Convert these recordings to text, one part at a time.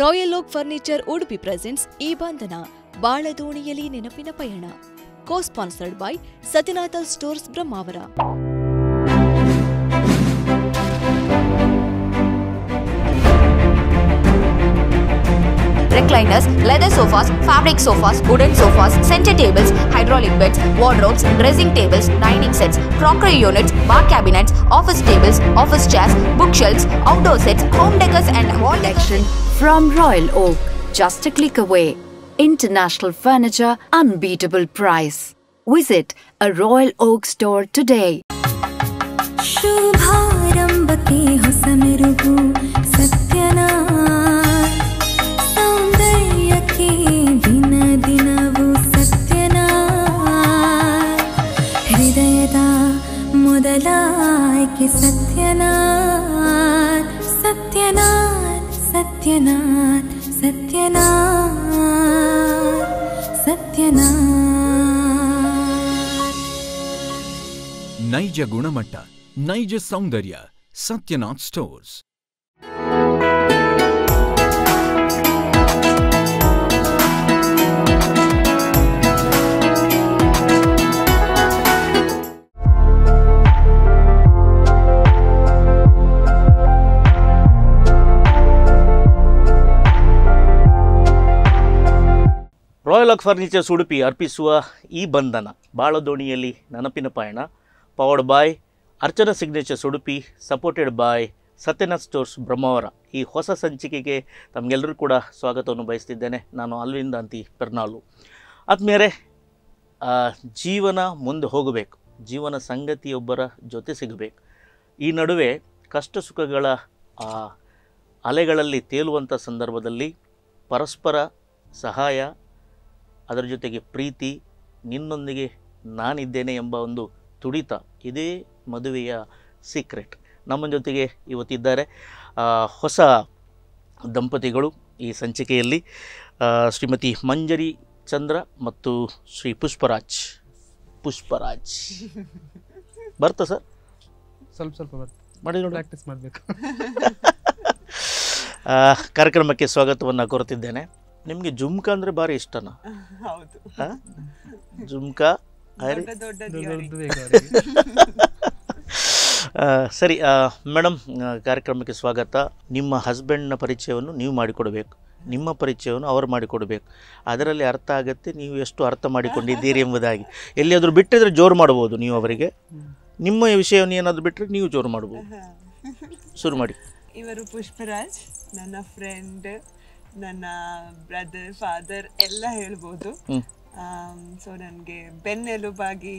Royal Oak furniture Udupi presents ಈ ಬಂಧನ ಬಾಳದೋಣಿಯಲ್ಲಿ ನೆನಪಿನ ಪಯಣ. Cosponsored by Satyanatha stores Brahmavar. Recliners, leather sofas, fabric sofas, wooden sofas, center tables, hydraulic beds, wardrobes, dressing tables, dining sets, crockery units, bar cabinets, office tables, office chairs, bookshelves, outdoor sets, home decors and wall decoration from Royal Oak. Just a click away. International furniture, unbeatable price. Visit a Royal Oak store today. ಶುಭಾರಂಭಕ್ಕೆ ಹೊಸ ಮೆರುಗು ಸತ್ಯನಾಥ್, ಸೌಂದರ್ಯಕ್ಕೆ ದಿನ ದಿನವೂ ಸತ್ಯನಾಥ್, ಹೃದಯದ ಮೊದಲ ಆಯ್ಕೆ ಸತ್ಯನಾಥ್, ಸತ್ಯನಾಥ್ ಸತ್ಯನಾಥ್ ಸತ್ಯನಾಥ್ ಸತ್ಯನಾಥ್. ನೈಜ ಗುಣಮಟ್ಟ, ನೈಜ ಸೌಂದರ್ಯ, Satyanath stores. Royal Oak furnitures Udupi ಅರ್ಪಿಸುವ ಈ ಬಂಧನ ಬಾಳದೋಣಿಯಲ್ಲಿ ನೆನಪಿನ ಪಯಣ, powered by Archana signatures Udupi, supported by Satyanath stores Brahmavar. ಈ ಹೊಸ ಸಂಚಿಕೆಗೆ ತಮಗೆಲ್ಲರೂ ಕೂಡ ಸ್ವಾಗತವನ್ನು ಬಯಸ್ತಿದ್ದೇನೆ. ನಾನು ಅಲ್ವಿಂದಾಂತಿ ಪೆರ್ನಾಳು. ಆದ್ಮೇಲೆ ಜೀವನ ಮುಂದೆ ಹೋಗಬೇಕು, ಜೀವನ ಸಂಗತಿಯೊಬ್ಬರ ಜೊತೆ ಸಿಗಬೇಕು. ಈ ನಡುವೆ ಕಷ್ಟ ಸುಖಗಳ ಅಲೆಗಳಲ್ಲಿ ತೇಲುವಂಥ ಸಂದರ್ಭದಲ್ಲಿ ಪರಸ್ಪರ ಸಹಾಯ, ಅದರ ಜೊತೆಗೆ ಪ್ರೀತಿ, ನಿನ್ನೊಂದಿಗೆ ನಾನಿದ್ದೇನೆ ಎಂಬ ಒಂದು ತುಡಿತ, ಇದೇ ಮದುವೆಯ ಸೀಕ್ರೆಟ್. ನಮ್ಮ ಜೊತೆಗೆ ಇವತ್ತಿದ್ದಾರೆ ಹೊಸ ದಂಪತಿಗಳು ಈ ಸಂಚಿಕೆಯಲ್ಲಿ, ಶ್ರೀಮತಿ ಮಂಜರಿ ಚಂದ್ರ ಮತ್ತು ಶ್ರೀ ಪುಷ್ಪರಾಜ್. ಬರ್ತಾ ಸರ್? ಸ್ವಲ್ಪ ಬರ್ತಾ ಮಾಡಿ ನೋಡಿ, ಪ್ರಾಕ್ಟೀಸ್ ಮಾಡಬೇಕು. ಕಾರ್ಯಕ್ರಮಕ್ಕೆ ಸ್ವಾಗತವನ್ನು ಕೋರುತ್ತಿದ್ದೇನೆ. ನಿಮಗೆ ಜುಮ್ಕಾ ಅಂದರೆ ಭಾರಿ ಇಷ್ಟನಾ? ಹೌದು, ಜುಮ್ಕಾ ಸರಿ ಮೇಡಮ್, ಕಾರ್ಯಕ್ರಮಕ್ಕೆ ಸ್ವಾಗತ. ನಿಮ್ಮ ಹಸ್ಬೆಂಡ್ನ ಪರಿಚಯವನ್ನು ನೀವು ಮಾಡಿಕೊಡಬೇಕು, ನಿಮ್ಮ ಪರಿಚಯವನ್ನು ಅವರು ಮಾಡಿಕೊಡಬೇಕು. ಅದರಲ್ಲಿ ಅರ್ಥ ಆಗುತ್ತೆ ನೀವು ಎಷ್ಟು ಅರ್ಥ ಮಾಡಿಕೊಂಡಿದ್ದೀರಿ ಎಂಬುದಾಗಿ. ಎಲ್ಲಿಯಾದರೂ ಬಿಟ್ಟಿದ್ರೆ ಜೋರು ಮಾಡ್ಬೋದು ನೀವು ಅವರಿಗೆ, ನಿಮ್ಮ ವಿಷಯವನ್ನು ಏನಾದರೂ ಬಿಟ್ಟರೆ ನೀವು ಜೋರು ಮಾಡ್ಬೋದು. ಶುರು ಮಾಡಿ. ಇವರು ಪುಷ್ಪರಾಜ್, ನನ್ನ ಫ್ರೆಂಡ್, ನನ್ನ ಬ್ರದರ್, ಫಾದರ್ ಎಲ್ಲ ಹೇಳ್ಬೋದು. ಸೊ ನನಗೆ ಬೆನ್ನೆಲುಬಾಗಿ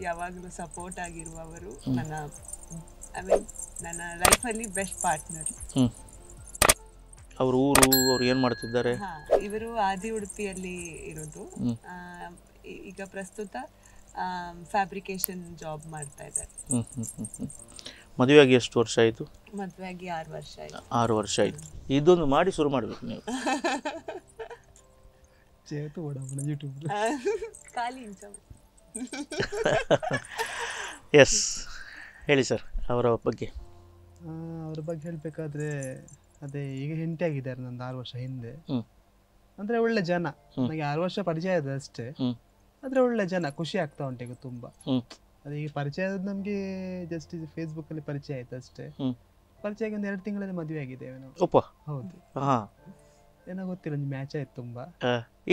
ಯಾವಾಗಲೂ ಸಪೋರ್ಟ್ ಆಗಿರುವವರು, ನನ್ನ ಲೈಫಲ್ಲಿ ಬೆಸ್ಟ್ ಪಾರ್ಟ್ನರ್. ಅವ್ರ ಊರು, ಅವ್ರು ಏನು ಮಾಡ್ತಿದ್ದಾರೆ? ಇವರು ಆದಿ ಉಡುಪಿಯಲ್ಲಿ ಇರೋದು. ಈಗ ಪ್ರಸ್ತುತ ಫ್ಯಾಬ್ರಿಕೇಶನ್ ಜಾಬ್ ಮಾಡ್ತಾ ಇದ್ದಾರೆ. ಮದುವೆಯಾಗಿ ಎಷ್ಟು ವರ್ಷ ಆಯಿತು? ಮದುವೆಯಾಗಿ 6 ವರ್ಷ ಆಯಿತು. 6 ವರ್ಷ ಆಯಿತು. ಇದೊಂದು ಮಾಡಿ ಶುರು ಮಾಡಬೇಕು ನೀವು. ಎಸ್, ಹೇಳಿ ಸರ್ ಅವರ ಬಗ್ಗೆ. ಹೇಳಬೇಕಾದ್ರೆ ಅದೇ ಈಗ ಹೆಂಡತಿ ಆಗಿದ್ದಾರೆ ನಂದು 6 ವರ್ಷ ಹಿಂದೆ. ಅಂದರೆ ಒಳ್ಳೆ ಜನ, ನನಗೆ 6 ವರ್ಷ ಪರಿಚಯ ಇದೆ ಅಷ್ಟೇ, ಆದರೆ ಒಳ್ಳೆ ಜನ, ಖುಷಿ ಆಗ್ತಾ ಉಂಟು ಈಗ ತುಂಬ. ಅದೇ ಈಗ ಪರಿಚಯ ನಮಗೆ ಜಸ್ಟ್ ಇದು ಫೇಸ್ಬುಕ್ಕಲ್ಲಿ ಪರಿಚಯ ಆಯ್ತು ಅಷ್ಟೇ. ಪರಿಚಯ ಆಗಿ ಒಂದು 2 ತಿಂಗಳಲ್ಲಿ ಮದುವೆ ಆಗಿದ್ದೇವೆ ನಾವು. ಹೌದು, ಏನೋ ಗೊತ್ತಿಲ್ಲ, ಒಂದು ಮ್ಯಾಚ್ ಆಯ್ತು ತುಂಬ.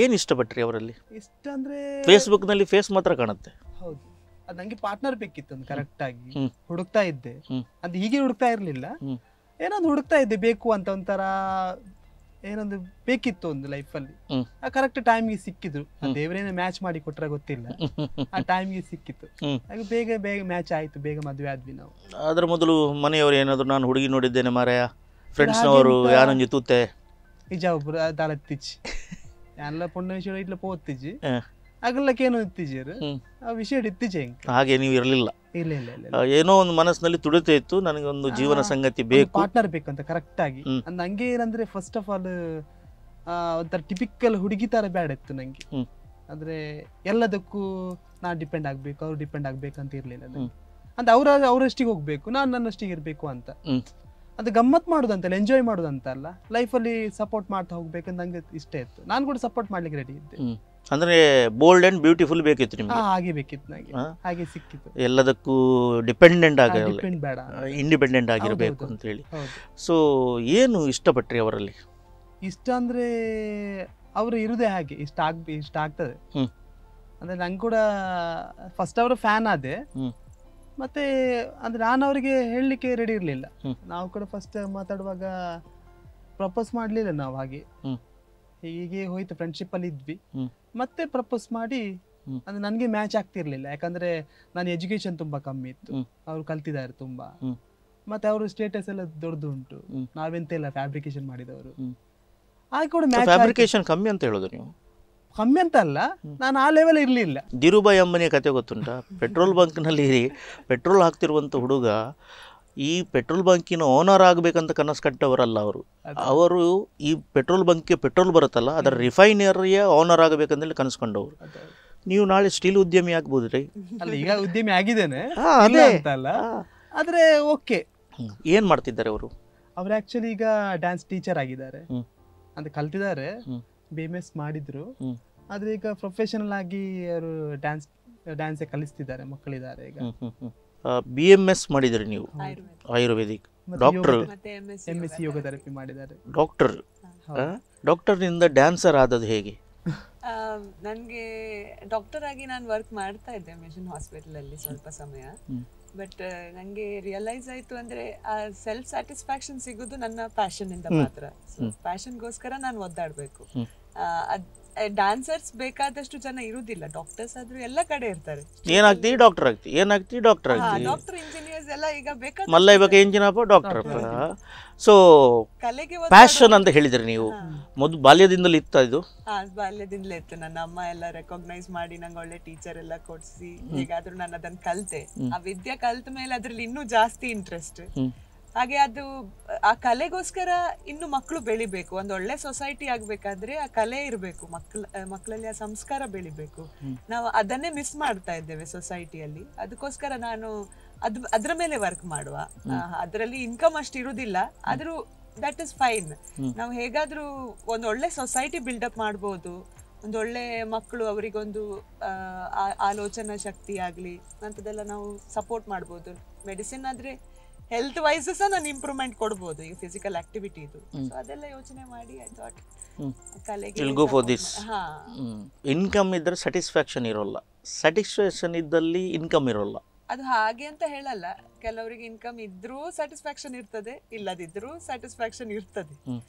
ಏನು ಇಷ್ಟಪಟ್ರಿ ಅವರಲ್ಲಿ? ಇಷ್ಟ ಅಂದರೆ ಫೇಸ್ಬುಕ್ನಲ್ಲಿ ಫೇಸ್ ಮಾತ್ರ ಕಾಣುತ್ತೆ. ಹೌದು, ಅದು ನನಗೆ ಪಾರ್ಟ್ನರ್ ಬೇಕಿತ್ತು ಒಂದು ಕರೆಕ್ಟ್ ಆಗಿ ಹುಡುಕ್ತಾ ಇದ್ದೆ. ಅದು ಹೀಗೆ ಹುಡುಕ್ತಾ ಇರಲಿಲ್ಲ, ಏನೊಂದು ಹುಡುಕ್ತಾ ಇದ್ದೆ, ಬೇಕು ಅಂತ ಒಂಥರ ಏನೊಂದು ಬೇಕಿತ್ತು ಒಂದು ಲೈಫಲ್ಲಿ. ಆ ಕರೆಕ್ಟ್ ಟೈಮ್ಗೆ ಸಿಕ್ಕಿದ್ರು, ದೇವರೇನೋ ಮ್ಯಾಚ್ ಮಾಡಿ ಕೊಟ್ರೆ ಗೊತ್ತಿಲ್ಲ, ಆ ಟೈಮ್ಗೆ ಸಿಕ್ಕಿತ್ತು. ಹಾಗೆ ಬೇಗ ಮ್ಯಾಚ್ ಆಯ್ತು, ಬೇಗ ಮದುವೆ ಆದ್ವಿ ನಾವು. ಅದ್ರ ಮೊದಲು ಮನೆಯವರು ಏನಾದ್ರು ನಾನು ಹುಡುಗಿ ನೋಡಿದ್ದೇನೆ ಮಾರಾಯ, ಫ್ರೆಂಡ್ಸ್ನವರು ಯಾರೊಂದು ತೂತೆ ನಿಜ ಒಬ್ರು ದಾಳತ್ತಿಚ್ಚಿ ಎಲ್ಲ ಪುಣ್ಯ ವಿಷಯ ಇಟ್ಲ ಪೋತ್ತಿಜ್ಜಿ ಆಗಲ್ಲಕ್ಕೇನು ಇತ್ತೀಜರು ಆ ವಿಷಯ ಇತ್ತೀಜೆ. ಹಾಗೆ ನೀವು ಇರಲಿಲ್ಲ? ಇಲ್ಲ ಇಲ್ಲ ಇಲ್ಲ, ಏನೋ ಒಂದು ಮನಸ್ಸಿನಲ್ಲಿ ತುಡಿತಾ ಇತ್ತು, ನನಗೊಂದು ಜೀವನ ಸಂಗತಿ ಬೇಕು, ಪಾರ್ಟ್ನರ್ ಬೇಕಂತ ಕರೆಕ್ಟ್ ಆಗಿ. ನಂಗೆ ಏನಂದ್ರೆ ಫಸ್ಟ್ ಆಫ್ ಆಲ್ ಒಂಥರ ಟಿಪಿಕಲ್ ಹುಡುಗಿ ತರ ಬೇಡ ಇತ್ತು ನಂಗೆ. ಅಂದ್ರೆ ಎಲ್ಲದಕ್ಕೂ ನಾ ಡಿಪೆಂಡ್ ಆಗ್ಬೇಕು, ಅವ್ರು ಡಿಪೆಂಡ್ ಆಗ್ಬೇಕಂತ ಇರ್ಲಿಲ್ಲ ನಂಗೆ. ಅಂದ್ರೆ ಅವರಷ್ಟಿಗೆ ಹೋಗ್ಬೇಕು, ನಾನು ನನ್ನಷ್ಟಿಗೆ ಇರ್ಬೇಕು ಅಂತ. ಅದು ಗಮ್ಮತ್ ಮಾಡೋದಂತಲ್ಲ, ಎಂಜಾಯ್ ಮಾಡೋದಂತಲ್ಲ, ಲೈಫಲ್ಲಿ ಸಪೋರ್ಟ್ ಮಾಡ್ತಾ ಹೋಗ್ಬೇಕಂತ ನಂಗೆ ಇಷ್ಟ ಇತ್ತು. ನಾನು ಕೂಡ ಸಪೋರ್ಟ್ ಮಾಡ್ಲಿಕ್ಕೆ ರೆಡಿ ಇದ್ದೆ. ಅಂದ್ರೆ ಬೋಲ್ಡ್ ಅಂಡ್ ಬ್ಯೂಟಿಫುಲ್ ಬೇಕಿತ್ತು ನಿಮ್ಗೆ. ಹಾಗೆ ಬೇಕಿತ್ತು ನನಗೆ, ಹಾಗೆ ಸಿಕ್ಕಿತ್ತು. ಎಲ್ಲದಕ್ಕೂ ಡಿಪೆಂಡೆಂಟ್ ಆಗಿರಲ್ಲ, ಡಿಪೆಂಡ್ ಬೇಡ, ಇಂಡಿಪೆಂಡೆಂಟ್ ಆಗಿರಬೇಕು ಅಂತ ಹೇಳಿ. ಸೊ ಏನು ಇಷ್ಟಪಟ್ರಿ ಅವರಲ್ಲಿ? ಇಷ್ಟ ಅಂದ್ರೆ ಅವರು ಇರುದೇ ಹಾಗೆ, ಇಷ್ಟ ಆಗ್ತದೆ. ಅಂದ್ರೆ ನಂಗೆ ಕೂಡ ಫಸ್ಟ್ ಅವರ ಫ್ಯಾನ್ ಆದೆ. ಮತ್ತೆ ಅಂದ್ರೆ ನಾನು ಅವರಿಗೆ ಹೇಳಲಿಕ್ಕೆ ರೆಡಿ ಇರಲಿಲ್ಲ. ನಾವು ಕೂಡ ಫಸ್ಟ್ ಮಾತಾಡುವಾಗ ಪ್ರಪೋಸ್ ಮಾಡಲಿಲ್ಲ ನಾವು, ಹಾಗೆ ಹೀಗೆ ಹೋಯ್ತು, ಫ್ರೆಂಡ್ಶಿಪ್ ಅಲ್ಲಿ ಇದ್ವಿ. ಮತ್ತೆ ಪ್ರಪೋಸ್ ಮಾಡಿ, ಅಂದ್ರೆ ನನಗೆ ಮ್ಯಾಚ್ ಆಗ್ತಿರ್ಲಿಲ್ಲ. ಯಾಕಂದ್ರೆ ನಾನು ಎಜುಕೇಶನ್ ತುಂಬಾ ಕಮ್ಮಿ ಇತ್ತು, ಅವ್ರು ಕಲ್ತಿದ್ದಾರೆ ತುಂಬಾ. ಮತ್ತೆ ಅವರು ಸ್ಟೇಟಸ್ ಎಲ್ಲ ದೊಡ್ಡದು ಉಂಟು, ನಾವೆಂತ ಇಲ್ಲ ಫ್ಯಾಬ್ರಿಕೇಶನ್ ಮಾಡಿದವರು. ಆಗ ಕೂಡ ಫ್ಯಾಬ್ರಿಕೇಶನ್ ಕಮ್ಮಿ ಅಂತ ಹೇಳೋದು ನೀವು? ಕಮ್ಮಿ ಅಂತ ಅಲ್ಲ, ನಾನು ಆ ಲೆವೆಲ್ ಇರಲಿಲ್ಲ. ಧೀರುಭಾಯಿ ಅಂಬಾನಿಯ ಕತೆ ಗೊತ್ತುಂಟಾ? ಪೆಟ್ರೋಲ್ ಬಂಕ್ನಲ್ಲಿ ಪೆಟ್ರೋಲ್ ಹಾಕ್ತಿರುವಂಥ ಹುಡುಗ ಈ ಪೆಟ್ರೋಲ್ ಬಂಕಿನ ಓನರ್ ಆಗಬೇಕಂತ ಕನಸು ಕಟ್ಟವರಲ್ಲ ಅವರು ಈ ಪೆಟ್ರೋಲ್ ಬಂಕ್ಗೆ ಪೆಟ್ರೋಲ್ ಬರುತ್ತಲ್ಲ ಅದರ ರಿಫೈನರಿಯ ಓನರ್ ಆಗಬೇಕಂತೇಳಿ ಕನಸ್ಕೊಂಡವರು. ನೀವು ನಾಳೆ ಸ್ಟೀಲ್ ಉದ್ಯಮಿ ಆಗ್ಬೋದ್ರಿ? ಅಲ್ಲ, ಈಗ ಉದ್ಯಮಿ ಆಗಿದ್ದೇನೆ ಅಂತಲ್ಲ, ಆದ್ರೆ ಓಕೆ. ಏನ್ ಮಾಡ್ತಿದ್ದಾರೆ ಅವರು? ಅವ್ರು ಆಕ್ಚುಲಿ ಈಗ ಡ್ಯಾನ್ಸ್ ಟೀಚರ್ ಆಗಿದ್ದಾರೆ ಅಂತ ಕಲ್ತಿದ್ದಾರೆ, BMS ಮಾಡಿದ್ರು. ಆದ್ರೆ ಈಗ ಪ್ರೊಫೆಷನಲ್ ಆಗಿ ಅವರು ಡ್ಯಾನ್ಸ್ ಕಲಿಸ್ತಿದ್ದಾರೆ, ಮಕ್ಕಳಿದ್ದಾರೆ ಈಗ. BMS ಮಾಡಿದ್ರಿ ನೀವು? ಆಯುರ್ವೇದಿಕ್ ಡಾಕ್ಟರ್, MSc ಯೋಗ ಥೆರಪಿ ಮಾಡಿದ್ದಾರೆ. ಡಾಕ್ಟರ್ನಿಂದ ಡ್ಯಾನ್ಸರ್ ಆದದ್ದು ಹೇಗೆ? ನನಗೆ ಡಾಕ್ಟರ್ ಆಗಿ ನಾನು ವರ್ಕ್ ಮಾಡ್ತಾ ಇದ್ದೆ ಮಿಷನ್ ಹಾಸ್ಪಿಟಲ್ ಅಲ್ಲಿ ಸ್ವಲ್ಪ ಸಮಯ. ಬಟ್ ನನಗೆ ರಿಯಲೈಸ್ ಆಯ್ತು ಅಂದ್ರೆ ಆ ಸೆಲ್ಫ್ ಸ್ಯಾಟಿಸ್ಫ್ಯಾಕ್ಷನ್ ಸಿಗೋದು ನನ್ನ ಪ್ಯಾಷನ್ ಇಂದ ಮಾತ್ರ. ಪ್ಯಾಷನ್ಗೋಸ್ಕರ ನಾನು ಒದ್ದಾಡ್ಬೇಕು. ಡ್ಯಾನ್ಸರ್ಸ್ ಬೇಕಾದಷ್ಟು ಜನ ಇರುವುದಿಲ್ಲ, ಡಾಕ್ಟರ್ಸ್ ಆದ್ರೂ ಎಲ್ಲ ಕಡೆ ಇರ್ತಾರೆ. ಏನಾಗ್ತಿ ಡಾಕ್ಟರ್ ಆಗ್ತಿ, ಏನಾಗ್ತಿ ಡಾಕ್ಟರ್ ಆಗ್ತಿ, ಡಾಕ್ಟರ್ ಇಂಜಿನಿಯರ್ಸ್ ಎಲ್ಲ ಈಗ ಬೇಕಾದ ಮಲ್ಲ ಇವಾಗ ಇಂಜಿನಪ್ಪ ಡಾಕ್ಟರ್. ಸೊ ಕಲೆಗೆ ಪ್ಯಾಷನ್ ಅಂತ ಹೇಳಿದ್ರಿ ನೀವು, ಮೊದಲು ಬಾಲ್ಯದಿಂದಲೇ ಇತ್ತ ಇದು? ಬಾಲ್ಯದಿಂದಲೇ ಇತ್ತು. ನನ್ನ ಅಮ್ಮ ಎಲ್ಲ ರೆಕಾಗ್ನೈಸ್ ಮಾಡಿ ನಂಗೆ ಒಳ್ಳೆ ಟೀಚರ್ ಎಲ್ಲ ಕೊಡ್ಸಿ ಹೇಗಾದ್ರೂ ನಾನು ಅದನ್ನ ಕಲ್ತೆ. ಆ ವಿದ್ಯೆ ಕಲ್ತ ಮೇಲೆ ಅದ್ರಲ್ಲಿ ಇನ್ನೂ ಜಾಸ್ತಿ ಇಂಟ್ರೆಸ್ಟ್. ಹಾಗೆ ಅದು ಆ ಕಲೆಗೋಸ್ಕರ ಇನ್ನು ಮಕ್ಕಳು ಬೆಳಿಬೇಕು, ಒಂದು ಒಳ್ಳೆ ಸೊಸೈಟಿ ಆಗ್ಬೇಕಾದ್ರೆ ಆ ಕಲೆ ಇರಬೇಕು, ಮಕ್ಕಳಲ್ಲಿ ಆ ಸಂಸ್ಕಾರ ಬೆಳಿಬೇಕು. ನಾವು ಅದನ್ನೇ ಮಿಸ್ ಮಾಡ್ತಾ ಇದ್ದೇವೆ ಸೊಸೈಟಿಯಲ್ಲಿ. ಅದಕ್ಕೋಸ್ಕರ ನಾನು ಅದ್ರ ಮೇಲೆ ವರ್ಕ್ ಮಾಡುವ. ಅದರಲ್ಲಿ ಇನ್ಕಮ್ ಅಷ್ಟು ಇರುವುದಿಲ್ಲ, ಆದ್ರೂ ದಟ್ ಇಸ್ ಫೈನ್. ನಾವು ಹೇಗಾದ್ರೂ ಒಂದು ಒಳ್ಳೆ ಸೊಸೈಟಿ ಬಿಲ್ಡಪ್ ಮಾಡ್ಬೋದು, ಒಂದು ಒಳ್ಳೆ ಮಕ್ಕಳು ಅವರಿಗೊಂದು ಆಲೋಚನಾ ಶಕ್ತಿ ಆಗ್ಲಿ ಅಂತದೆಲ್ಲ ನಾವು ಸಪೋರ್ಟ್ ಮಾಡ್ಬೋದು. ಮೆಡಿಸಿನ್ ಆದ್ರೆ ಹೆಲ್ತ್ ವೈಸ್ ಸಹ ನಾನು ಇಂಪ್ರೂವ್ಮೆಂಟ್ ಕೊಡ್ಬೋದು, ಈಗ ಫಿಸಿಕಲ್ ಆಕ್ಟಿವಿಟಿ ಇದು. ಸೊ ಅದೆಲ್ಲ ಯೋಚನೆ ಮಾಡಿ ಐ ಥಾಟ್ ಕಲೆಗೆ ಗೋ ಫಾರ್ ದಿಸ್. ಇನ್ಕಮ್ ಇದ್ರೆ ಸ್ಯಾಟಿಸ್ಫ್ಯಾಕ್ಷನ್ ಇರೋಲ್ಲ, ಸ್ಯಾಟಿಸ್ಫ್ಯಾಕ್ಷನ್ ಇದ್ದಲ್ಲಿ ಇನ್ಕಮ್ ಇರೋಲ್ಲ. ಅದು ಹಾಗೆ ಅಂತ ಹೇಳಲ್ಲ, ಕೆಲವರಿಗೆ ಇನ್ಕಮ್ ಇದ್ರೂ ಸ್ಯಾಟಿಸ್ಫ್ಯಾಕ್ಷನ್ ಇರ್ತದೆ, ಇಲ್ಲದಿದ್ರೂ ಸ್ಯಾಟಿಸ್ಫ್ಯಾಕ್ಷನ್ ಇರ್ತದೆ.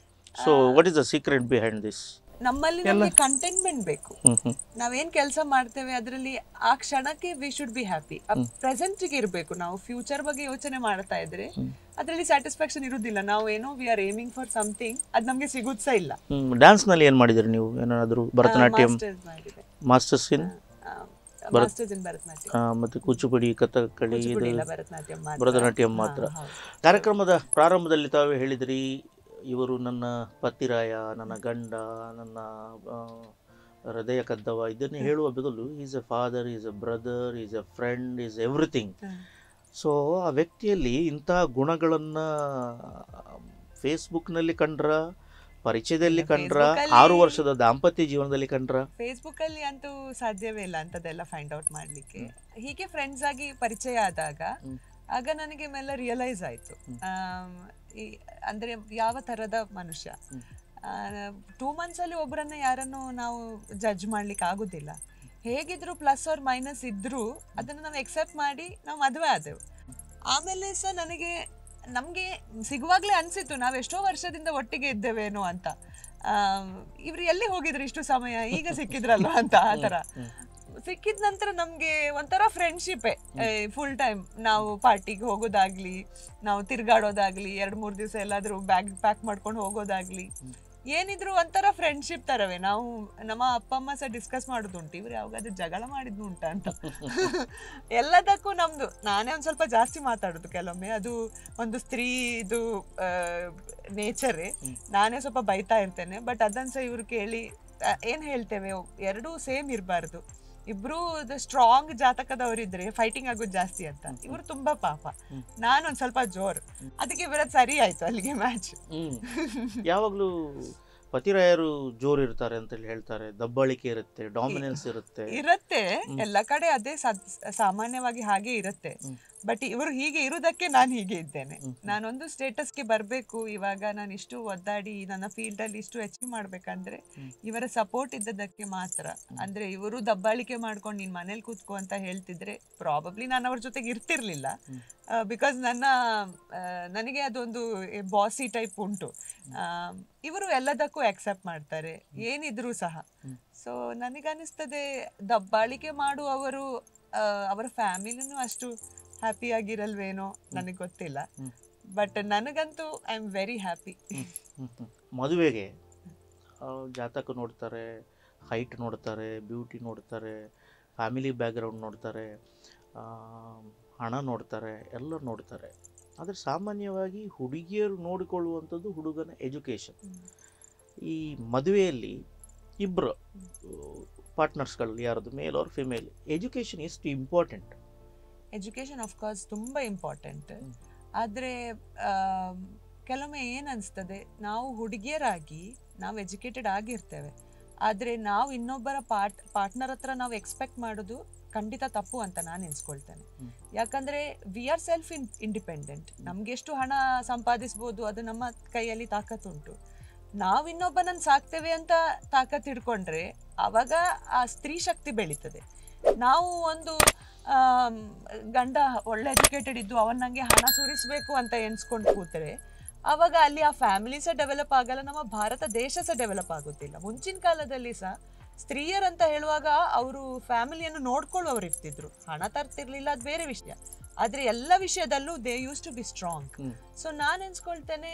So what is the secret behind this? ನಮ್ಮಲ್ಲಿ ನಮಗೆ ಕಂಟೆಂಟ್ಮೆಂಟ್ ಬೇಕು. ನಾವೇನ್ ಕೆಲಸ ಮಾಡ್ತೇವೆ ಅದರಲ್ಲಿ ಆ ಕ್ಷಣಕ್ಕೆ we should be happy. Present ಗೆ ಇರಬೇಕು. ನಾವು ಫ್ಯೂಚರ್ ಬಗ್ಗೆ ಯೋಚನೆ ಮಾಡ್ತಾ ಇದ್ರೆ ಅದರಲ್ಲಿ ಸ್ಯಾಟಿಸ್ಫ್ಯಾಕ್ಷನ್ ಇರುವುದಿಲ್ಲ. ನಾವು ಏನೋ we are aiming for something, ಅದು ನಮಗೆ ಸಿಗುತ್ಸ ಇಲ್ಲ. ಡ್ಯಾನ್ಸ್ ನಲ್ಲಿ ಏನ್ ಮಾಡಿದ್ರಿ ನೀವು? ಏನಾದರೂ ಭರತನಾಟ್ಯಂ ಮಾಸ್ಟರ್ಸ್ ಇನ್ ಭರತನಾಟ್ಯಂ ಮತ್ತೆ ಕೂಚುಪುಡಿ, ಕಥಕ್ಕಳಿ, ಭರತನಾಟ್ಯಂ ಮಾತ್ರ. ಕಾರ್ಯಕ್ರಮದ ಪ್ರಾರಂಭದಲ್ಲಿ ತಾವೇ ಹೇಳಿದ್ರಿ ಇವರು ನನ್ನ ಪತಿರಾಯ, ನನ್ನ ಗಂಡ, ನನ್ನ ಹೃದಯ ಕದ್ದವ. ಇದನ್ನೇ ಹೇಳುವ ಬದಲು is A father, is A brother, is A friend, is everything. So ಆ ವ್ಯಕ್ತಿಯಲ್ಲಿ ಇಂಥ ಗುಣಗಳನ್ನು ಫೇಸ್ಬುಕ್ನಲ್ಲಿ ಕಂಡ್ರ, ಪರಿಚಯದಲ್ಲಿ ಕಂಡ್ರ, 6 ವರ್ಷದ ದಾಂಪತ್ಯ ಜೀವನದಲ್ಲಿ ಕಂಡ್ರ? ಫೇಸ್ಬುಕ್ ಅಲ್ಲಿ ಅಂತೂ ಸಾಧ್ಯವೇ ಇಲ್ಲ ಅಂತದೆಲ್ಲ ಫೈಂಡ್ ಔಟ್ ಮಾಡ್ಲಿಕ್ಕೆ. ಹೀಗೆ ಫ್ರೆಂಡ್ಸ್ ಆಗಿ ಪರಿಚಯ ಆದಾಗ ಆಗ ನನಗೆ ಮೆಲ್ಲ ರಿಯಲೈಸ್ ಆಯ್ತು ಅಂದ್ರೆ ಯಾವ ತರದ ಮನುಷ್ಯ. 2 months ಅಲ್ಲಿ ಒಬ್ಬರನ್ನ ಯಾರನ್ನು ನಾವು ಜಡ್ಜ್ ಮಾಡ್ಲಿಕ್ಕೆ ಆಗುದಿಲ್ಲ. ಹೇಗಿದ್ರು ಪ್ಲಸ್ ಆರ್ ಮೈನಸ್ ಇದ್ರು ಅದನ್ನ ನಾವು ಎಕ್ಸೆಪ್ಟ್ ಮಾಡಿ ನಾವು ಮದುವೆ ಆದೆವು. ಆಮೇಲೆ ಸಹ ನಮ್ಗೆ ಸಿಗುವಾಗ್ಲೇ ಅನ್ಸಿತ್ತು ನಾವ್ ಎಷ್ಟೋ ವರ್ಷದಿಂದ ಒಟ್ಟಿಗೆ ಇದ್ದೇವೇನೋ ಅಂತ. ಇವ್ರು ಎಲ್ಲಿ ಹೋಗಿದ್ರು ಇಷ್ಟು ಸಮಯ, ಈಗ ಸಿಕ್ಕಿದ್ರಲ್ವ ಅಂತ. ಆ ತರ ಸಿಕ್ಕಿದ ನಂತರ ನಮ್ಗೆ ಒಂಥರ ಫ್ರೆಂಡ್ಶಿಪ್ಪೇ ಫುಲ್ ಟೈಮ್. ನಾವು ಪಾರ್ಟಿಗೆ ಹೋಗೋದಾಗ್ಲಿ, ನಾವು ತಿರ್ಗಾಡೋದಾಗ್ಲಿ, 2-3 ದಿವಸ ಎಲ್ಲಾದ್ರೂ ಬ್ಯಾಗ್ ಪ್ಯಾಕ್ ಮಾಡ್ಕೊಂಡು ಹೋಗೋದಾಗ್ಲಿ, ಏನಿದ್ರು ಒಂಥರ ಫ್ರೆಂಡ್ಶಿಪ್ ತರವೇ. ನಾವು ನಮ್ಮ ಅಪ್ಪ ಅಮ್ಮ ಸಹ ಡಿಸ್ಕಸ್ ಮಾಡೋದುಂಟು, ಇವ್ರು ಯಾವಾಗಾದ್ರೂ ಜಗಳ ಮಾಡಿದ್ನು ಉಂಟ ಅಂತ. ಎಲ್ಲದಕ್ಕೂ ನಮ್ದು ನಾನೇ ಒಂದ್ ಸ್ವಲ್ಪ ಜಾಸ್ತಿ ಮಾತಾಡೋದು ಕೆಲವೊಮ್ಮೆ, ಅದು ಒಂದು ಸ್ತ್ರೀ ಇದು ನೇಚರೇ. ನಾನೇ ಸ್ವಲ್ಪ ಬೈತಾ ಇರ್ತೇನೆ, ಬಟ್ ಅದನ್ಸ ಇವ್ರು ಕೇಳಿ ಏನ್ ಹೇಳ್ತೇವೆ, ಎರಡೂ ಸೇಮ್ ಇರಬಾರ್ದು. ಇಬ್ರು ಸ್ಟ್ರಾಂಗ್ ಜಾತಕದವರಿದ್ರೆ ಫೈಟಿಂಗ್ ಆಗೋದು ಜಾಸ್ತಿ ಅಂತ. ಇವರು ತುಂಬಾ ಪಾಪ, ನಾನು ಒಂದ್ ಸ್ವಲ್ಪ ಜೋರ್, ಅದಕ್ಕೆ ಬರೋದ್ ಸರಿ ಆಯ್ತು ಅಲ್ಲಿಗೆ ಮ್ಯಾಚ್. ಯಾವಾಗ್ಲೂ ಪತಿರಾಯರು ಜೋರ್ ಇರ್ತಾರೆ ಅಂತ ಹೇಳ್ತಾರೆ, ದಬ್ಬಾಳಿಕೆ ಇರುತ್ತೆ, ಡಾಮಿನೆನ್ಸ್ ಇರುತ್ತೆ. ಎಲ್ಲ ಕಡೆ ಅದೇ ಸಾಮಾನ್ಯವಾಗಿ ಹಾಗೆ ಇರುತ್ತೆ. ಬಟ್ ಇವರು ಹೀಗೆ ಇರುವುದಕ್ಕೆ ನಾನು ಹೀಗೆ ಇದ್ದೇನೆ. ನಾನೊಂದು ಸ್ಟೇಟಸ್ಗೆ ಬರಬೇಕು, ಇವಾಗ ನಾನು ಇಷ್ಟು ಒದ್ದಾಡಿ ನನ್ನ ಫೀಲ್ಡ್ ಅಲ್ಲಿ ಇಷ್ಟು ಅಚೀವ್ ಮಾಡ್ಬೇಕಂದ್ರೆ ಇವರ ಸಪೋರ್ಟ್ ಇದ್ದದಕ್ಕೆ ಮಾತ್ರ. ಅಂದ್ರೆ ಇವರು ದಬ್ಬಾಳಿಕೆ ಮಾಡ್ಕೊಂಡು ನೀನ್ ಮನೇಲಿ ಕೂತ್ಕೋ ಅಂತ ಹೇಳ್ತಿದ್ರೆ ಪ್ರಾಬಬ್ಲಿ ನಾನು ಅವ್ರ ಜೊತೆಗೆ ಇರ್ತಿರ್ಲಿಲ್ಲ. ಬಿಕಾಸ್ ನನಗೆ ಅದೊಂದು ಬಾಸಿ ಟೈಪ್ ಉಂಟು. ಇವರು ಎಲ್ಲದಕ್ಕೂ ಅಕ್ಸೆಪ್ಟ್ ಮಾಡ್ತಾರೆ ಏನಿದ್ರು ಸಹ. ಸೊ ನನಗನ್ನಿಸ್ತದೆ ದಬ್ಬಾಳಿಕೆ ಮಾಡುವವರು ಅವರ ಫ್ಯಾಮಿಲಿನೂ ಅಷ್ಟು ಹ್ಯಾಪಿ ಆಗಿರಲ್ವೇನೋ, ನನಗೆ ಗೊತ್ತಿಲ್ಲ. ಬಟ್ ನನಗಂತೂ ಐ ಆಮ್ ವೆರಿ ಹ್ಯಾಪಿ. ಮದುವೆಗೆ ಜಾತಕ ನೋಡ್ತಾರೆ, ಹೈಟ್ ನೋಡ್ತಾರೆ, ಬ್ಯೂಟಿ ನೋಡ್ತಾರೆ, ಫ್ಯಾಮಿಲಿ ಬ್ಯಾಕ್ಗ್ರೌಂಡ್ ನೋಡ್ತಾರೆ, ಹಣ ನೋಡ್ತಾರೆ, ಎಲ್ಲ ನೋಡ್ತಾರೆ. ಆದರೆ ಸಾಮಾನ್ಯವಾಗಿ ಹುಡುಗಿಯರು ನೋಡಿಕೊಳ್ಳುವಂಥದ್ದು ಹುಡುಗನ ಎಜುಕೇಷನ್. ಈ ಮದುವೆಯಲ್ಲಿ ಇಬ್ಬರು ಪಾರ್ಟ್ನರ್ಸ್ಗಳು ಯಾರದು ಮೇಲ್ ಆರ್ ಫಿಮೇಲ್, ಎಜುಕೇಷನ್ ಎಷ್ಟು ಇಂಪಾರ್ಟೆಂಟ್? ಎಜುಕೇಷನ್ ಆಫ್ ಕೋರ್ಸ್ ತುಂಬ ಇಂಪಾರ್ಟೆಂಟ್. ಆದರೆ ಕೆಲವೊಮ್ಮೆ ಏನು ಅನಿಸ್ತದೆ, ನಾವು ಹುಡುಗಿಯರಾಗಿ ನಾವು ಎಜುಕೇಟೆಡ್ ಆಗಿರ್ತೇವೆ, ಆದರೆ ನಾವು ಇನ್ನೊಬ್ಬರ ಪಾರ್ಟ್ನರ್ ಹತ್ರ ನಾವು ಎಕ್ಸ್ಪೆಕ್ಟ್ ಮಾಡೋದು ಖಂಡಿತ ತಪ್ಪು ಅಂತ ನಾನು ಎನ್ಸ್ಕೊಳ್ತೇನೆ. ಯಾಕಂದರೆ ವಿ ಆರ್ ಸೆಲ್ಫ್ ಇಂಡಿಪೆಂಡೆಂಟ್. ನಮ್ಗೆ ಎಷ್ಟು ಹಣ ಸಂಪಾದಿಸ್ಬೋದು ಅದು ನಮ್ಮ ಕೈಯಲ್ಲಿ ತಾಕತ್ತುಂಟು. ನಾವು ಇನ್ನೊಬ್ಬನನ್ನು ಸಾಕ್ತೇವೆ ಅಂತ ತಾಕತ್ತು ಹಿಡ್ಕೊಂಡ್ರೆ ಆವಾಗ ಆ ಸ್ತ್ರೀ ಶಕ್ತಿ ಬೆಳೀತದೆ. ನಾವು ಒಂದು ಗಂಡ ಒಳ್ಳೆ ಎಜುಕೇಟೆಡ್ ಇದ್ದು ಅವನ್ ನಂಗೆ ಹಣ ಸುರಿಸ್ಬೇಕು ಅಂತ ಎನ್ಸ್ಕೊಂಡು ಕೂತ್ರೆ ಆವಾಗ ಅಲ್ಲಿ ಆ ಫ್ಯಾಮಿಲಿ ಸಹ ಡೆವಲಪ್ ಆಗಲ್ಲ, ನಮ್ಮ ಭಾರತ ದೇಶ ಸಹ ಡೆವಲಪ್ ಆಗುತ್ತಿಲ್ಲ. ಮುಂಚಿನ ಕಾಲದಲ್ಲಿ ಸಹ ಸ್ತ್ರೀಯರಂತ ಹೇಳುವಾಗ ಅವರು ಫ್ಯಾಮಿಲಿಯನ್ನು ನೋಡ್ಕೊಳ್ಳೋರು ಇರ್ತಿದ್ರು, ಹಣ ತರ್ತಿರ್ಲಿಲ್ಲ, ಅದು ಬೇರೆ ವಿಷಯ. ಆದ್ರೆ ಎಲ್ಲ ವಿಷಯದಲ್ಲೂ they use to be strong. So ನಾನು ಎನ್ಸ್ಕೊಳ್ತೇನೆ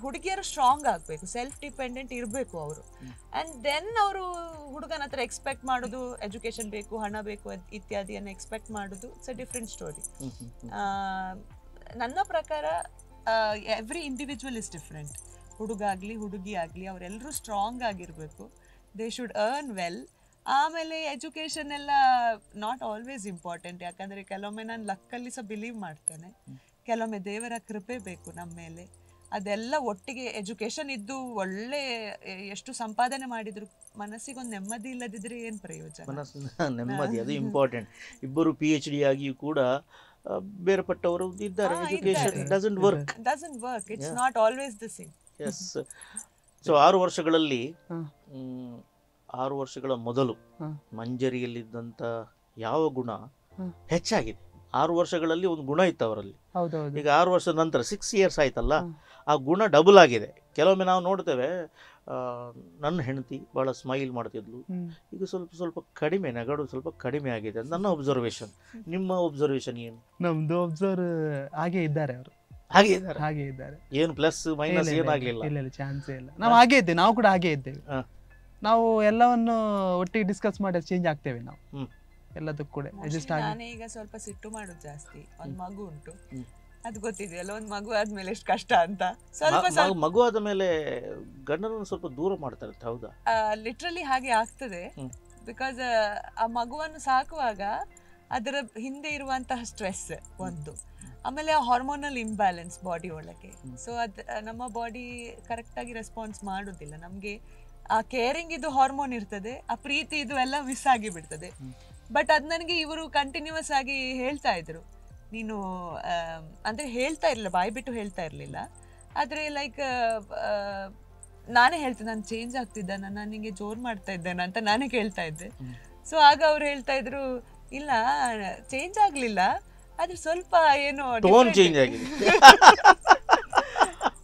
ಹುಡುಗಿಯರು ಸ್ಟ್ರಾಂಗ್ ಆಗಬೇಕು, ಸೆಲ್ಫ್ ಡಿಪೆಂಡೆಂಟ್ ಇರಬೇಕು ಅವರು. ಆ್ಯಂಡ್ ದೆನ್ ಅವರು ಹುಡುಗನ ಹತ್ರ ಎಕ್ಸ್ಪೆಕ್ಟ್ ಮಾಡೋದು ಎಜುಕೇಶನ್ ಬೇಕು, ಹಣ ಬೇಕು ಇತ್ಯಾದಿಯನ್ನು ಎಕ್ಸ್ಪೆಕ್ಟ್ ಮಾಡೋದು ಇಟ್ಸ್ ಅ ಡಿಫ್ರೆಂಟ್ ಸ್ಟೋರಿ. ನನ್ನ ಪ್ರಕಾರ ಎವ್ರಿ ಇಂಡಿವಿಜುವಲ್ ಇಸ್ ಡಿಫ್ರೆಂಟ್. ಹುಡುಗ ಆಗಲಿ ಹುಡುಗಿ ಆಗಲಿ ಅವರೆಲ್ಲರೂ ಸ್ಟ್ರಾಂಗ್ ಆಗಿರಬೇಕು. They should earn well. ಆಮೇಲೆ ಎಜುಕೇಷನ್ ಎಲ್ಲ ನಾಟ್ ಆಲ್ವೇಸ್ ಇಂಪಾರ್ಟೆಂಟ್. ಯಾಕಂದರೆ ಕೆಲವೊಮ್ಮೆ ನಾನು ಲಕ್ಕಲ್ಲಿ ಸಹ ಬಿಲೀವ್ ಮಾಡ್ತೇನೆ, ಕೆಲವೊಮ್ಮೆ ದೇವರ ಕೃಪೆ ಬೇಕು ನಮ್ಮ ಮೇಲೆ. ಅದೆಲ್ಲ ಒಟ್ಟಿಗೆ ಎಜುಕೇಷನ್ ಇದ್ದು ಒಳ್ಳೆ ಎಷ್ಟು ಸಂಪಾದನೆ ಮಾಡಿದ್ರು ಮನಸ್ಸಿಗೊಂದು ನೆಮ್ಮದಿ ಇಲ್ಲದಿದ್ರೆ ಏನು ಪ್ರಯೋಜನ? ಮನಸ್ಸಿನ ನೆಮ್ಮದಿ ಅದು ಇಂಪಾರ್ಟೆಂಟ್. ಇಬ್ಬರು PhD ಆಗಿಯೂ ಕೂಡ ಬೇರ್ಪಟ್ಟವರು ಇದ್ದಾರೆ. Education doesn't work. It's not always the same. Yes. So 6 ವರ್ಷಗಳಲ್ಲಿ 6 ವರ್ಷಗಳ ಮೊದಲು ಮಂಜರಿಯಲ್ಲಿದ್ದಂಥ ಯಾವ ಗುಣ ಹೆಚ್ಚಾಗಿದೆ? 6 ವರ್ಷಗಳಲ್ಲಿ ಒಂದು ಗುಣ ಇತ್ತು ಅವರಲ್ಲಿ, ಈಗ 6 ವರ್ಷದ ನಂತರ 6 years ಆಯ್ತಲ್ಲ, ಆ ಗುಣ ಡಬಲ್ ಆಗಿದೆ. ಕೆಲವೊಮ್ಮೆ ನಾವು ನೋಡ್ತೇವೆ, ನನ್ನ ಹೆಂಡತಿ ಭಾಳ ಸ್ಮೈಲ್ ಮಾಡ್ತಿದ್ಲು, ಈಗ ಸ್ವಲ್ಪ ಕಡಿಮೆ, ನಗಡು ಸ್ವಲ್ಪ ಕಡಿಮೆ ಆಗಿದೆ. ನನ್ನ ಒಬ್ಸರ್ವೇಷನ್. ನಿಮ್ಮ ಒಬ್ಸರ್ವೇಷನ್ ಏನು? ನಮ್ದು ಒಬ್ಸರ್ವ್ ಹಾಗೆ ಇದ್ದಾರೆ ಅವರು, ಹಾಗೆ ಇದ್ದಾರೆ. ಏನು ಪ್ಲಸ್ ಮೈನಸ್ ಏನಾಗ್ಲಿಲ್ಲ? ಇಲ್ಲ, ಚಾನ್ಸೇ ಇಲ್ಲ. ನಾವು ಹಾಗೆ ಇದ್ದೇವೆ, ನಾವು ಕೂಡ ಹಾಗೆ ಇದ್ದೇವೆ. ನಾವು ಎಲ್ಲವನ್ನು ಒಟ್ಟಿಗೆ ಡಿಸ್ಕಸ್ ಮಾಡಿ ಚೇಂಜ್ ಆಗ್ತೇವೆ ನಾವು ಎಲ್ಲದಕ್ಕೂ ಕೂಡ. ನಾನೇ ಈಗ ಸ್ವಲ್ಪ ಸಿಟ್ಟು ಮಾಡೋದು ಜಾಸ್ತಿ. ಒಂದು ಮಗು ಉಂಟು, ಅದು ಗೊತ್ತಿದೆಯಲ್ಲ, ಒಂದು ಮಗು ಆದ್ಮೇಲೆ ಎಷ್ಟು ಕಷ್ಟ ಅಂತ. ಸ್ವಲ್ಪ ಮಗು ಆದ ಮೇಲೆ ಗಂಡನನ್ನು ಸ್ವಲ್ಪ ದೂರ ಮಾಡ್ತಾರೆ, ಹೌದಾ? ಲಿಟ್ರಲಿ ಹಾಗೆ ಆಗ್ತದೆ. ಬಿಕಾಸ್ ಆ ಮಗುವನ್ನು ಸಾಕುವಾಗ ಅದರ ಹಿಂದೆ ಇರುವಂತಹ ಸ್ಟ್ರೆಸ್ ಒಂದು, ಆಮೇಲೆ ಹಾರ್ಮೋನಲ್ ಇಂಬ್ಯಾಲೆನ್ಸ್ ಬಾಡಿ ಒಳಗೆ. ಸೊ ಅದು ನಮ್ಮ ಬಾಡಿ ಕರೆಕ್ಟಾಗಿ ರೆಸ್ಪಾನ್ಸ್ ಮಾಡೋದಿಲ್ಲ ನಮಗೆ. ಆ ಕೇರಿಂಗ್ ಇದು ಹಾರ್ಮೋನ್ ಇರ್ತದೆ, ಆ ಪ್ರೀತಿ ಇದು ಎಲ್ಲ ಮಿಸ್ ಆಗಿ ಬಿಡ್ತದೆ. ಬಟ್ ಅದು ನನಗೆ ಇವರು ಕಂಟಿನ್ಯೂಸ್ ಆಗಿ ಹೇಳ್ತಾ ಇದ್ರು. ನೀನು ಅಂದರೆ ಹೇಳ್ತಾ ಇರಲಿಲ್ಲ, ಬಾಯಿ ಬಿಟ್ಟು ಹೇಳ್ತಾ ಇರಲಿಲ್ಲ, ಆದರೆ ಲೈಕ್ ನಾನೇ ಹೇಳ್ತಿದ್ದೆ, ನಾನು ಚೇಂಜ್ ಆಗ್ತಿದ್ದೆ, ನಾನು ನಿಮಗೆ ಜೋರು ಮಾಡ್ತಾ ಇದ್ದೇನೆ ಅಂತ ನಾನೇ ಕೇಳ್ತಾ ಇದ್ದೆ. ಸೊ ಆಗ ಅವ್ರು ಹೇಳ್ತಾ ಇದ್ರು, ಇಲ್ಲ ಚೇಂಜ್ ಆಗಲಿಲ್ಲ, ಆದರೆ ಸ್ವಲ್ಪ ಏನೋ ಚೇಂಜ್ ಆಗಿದೆ.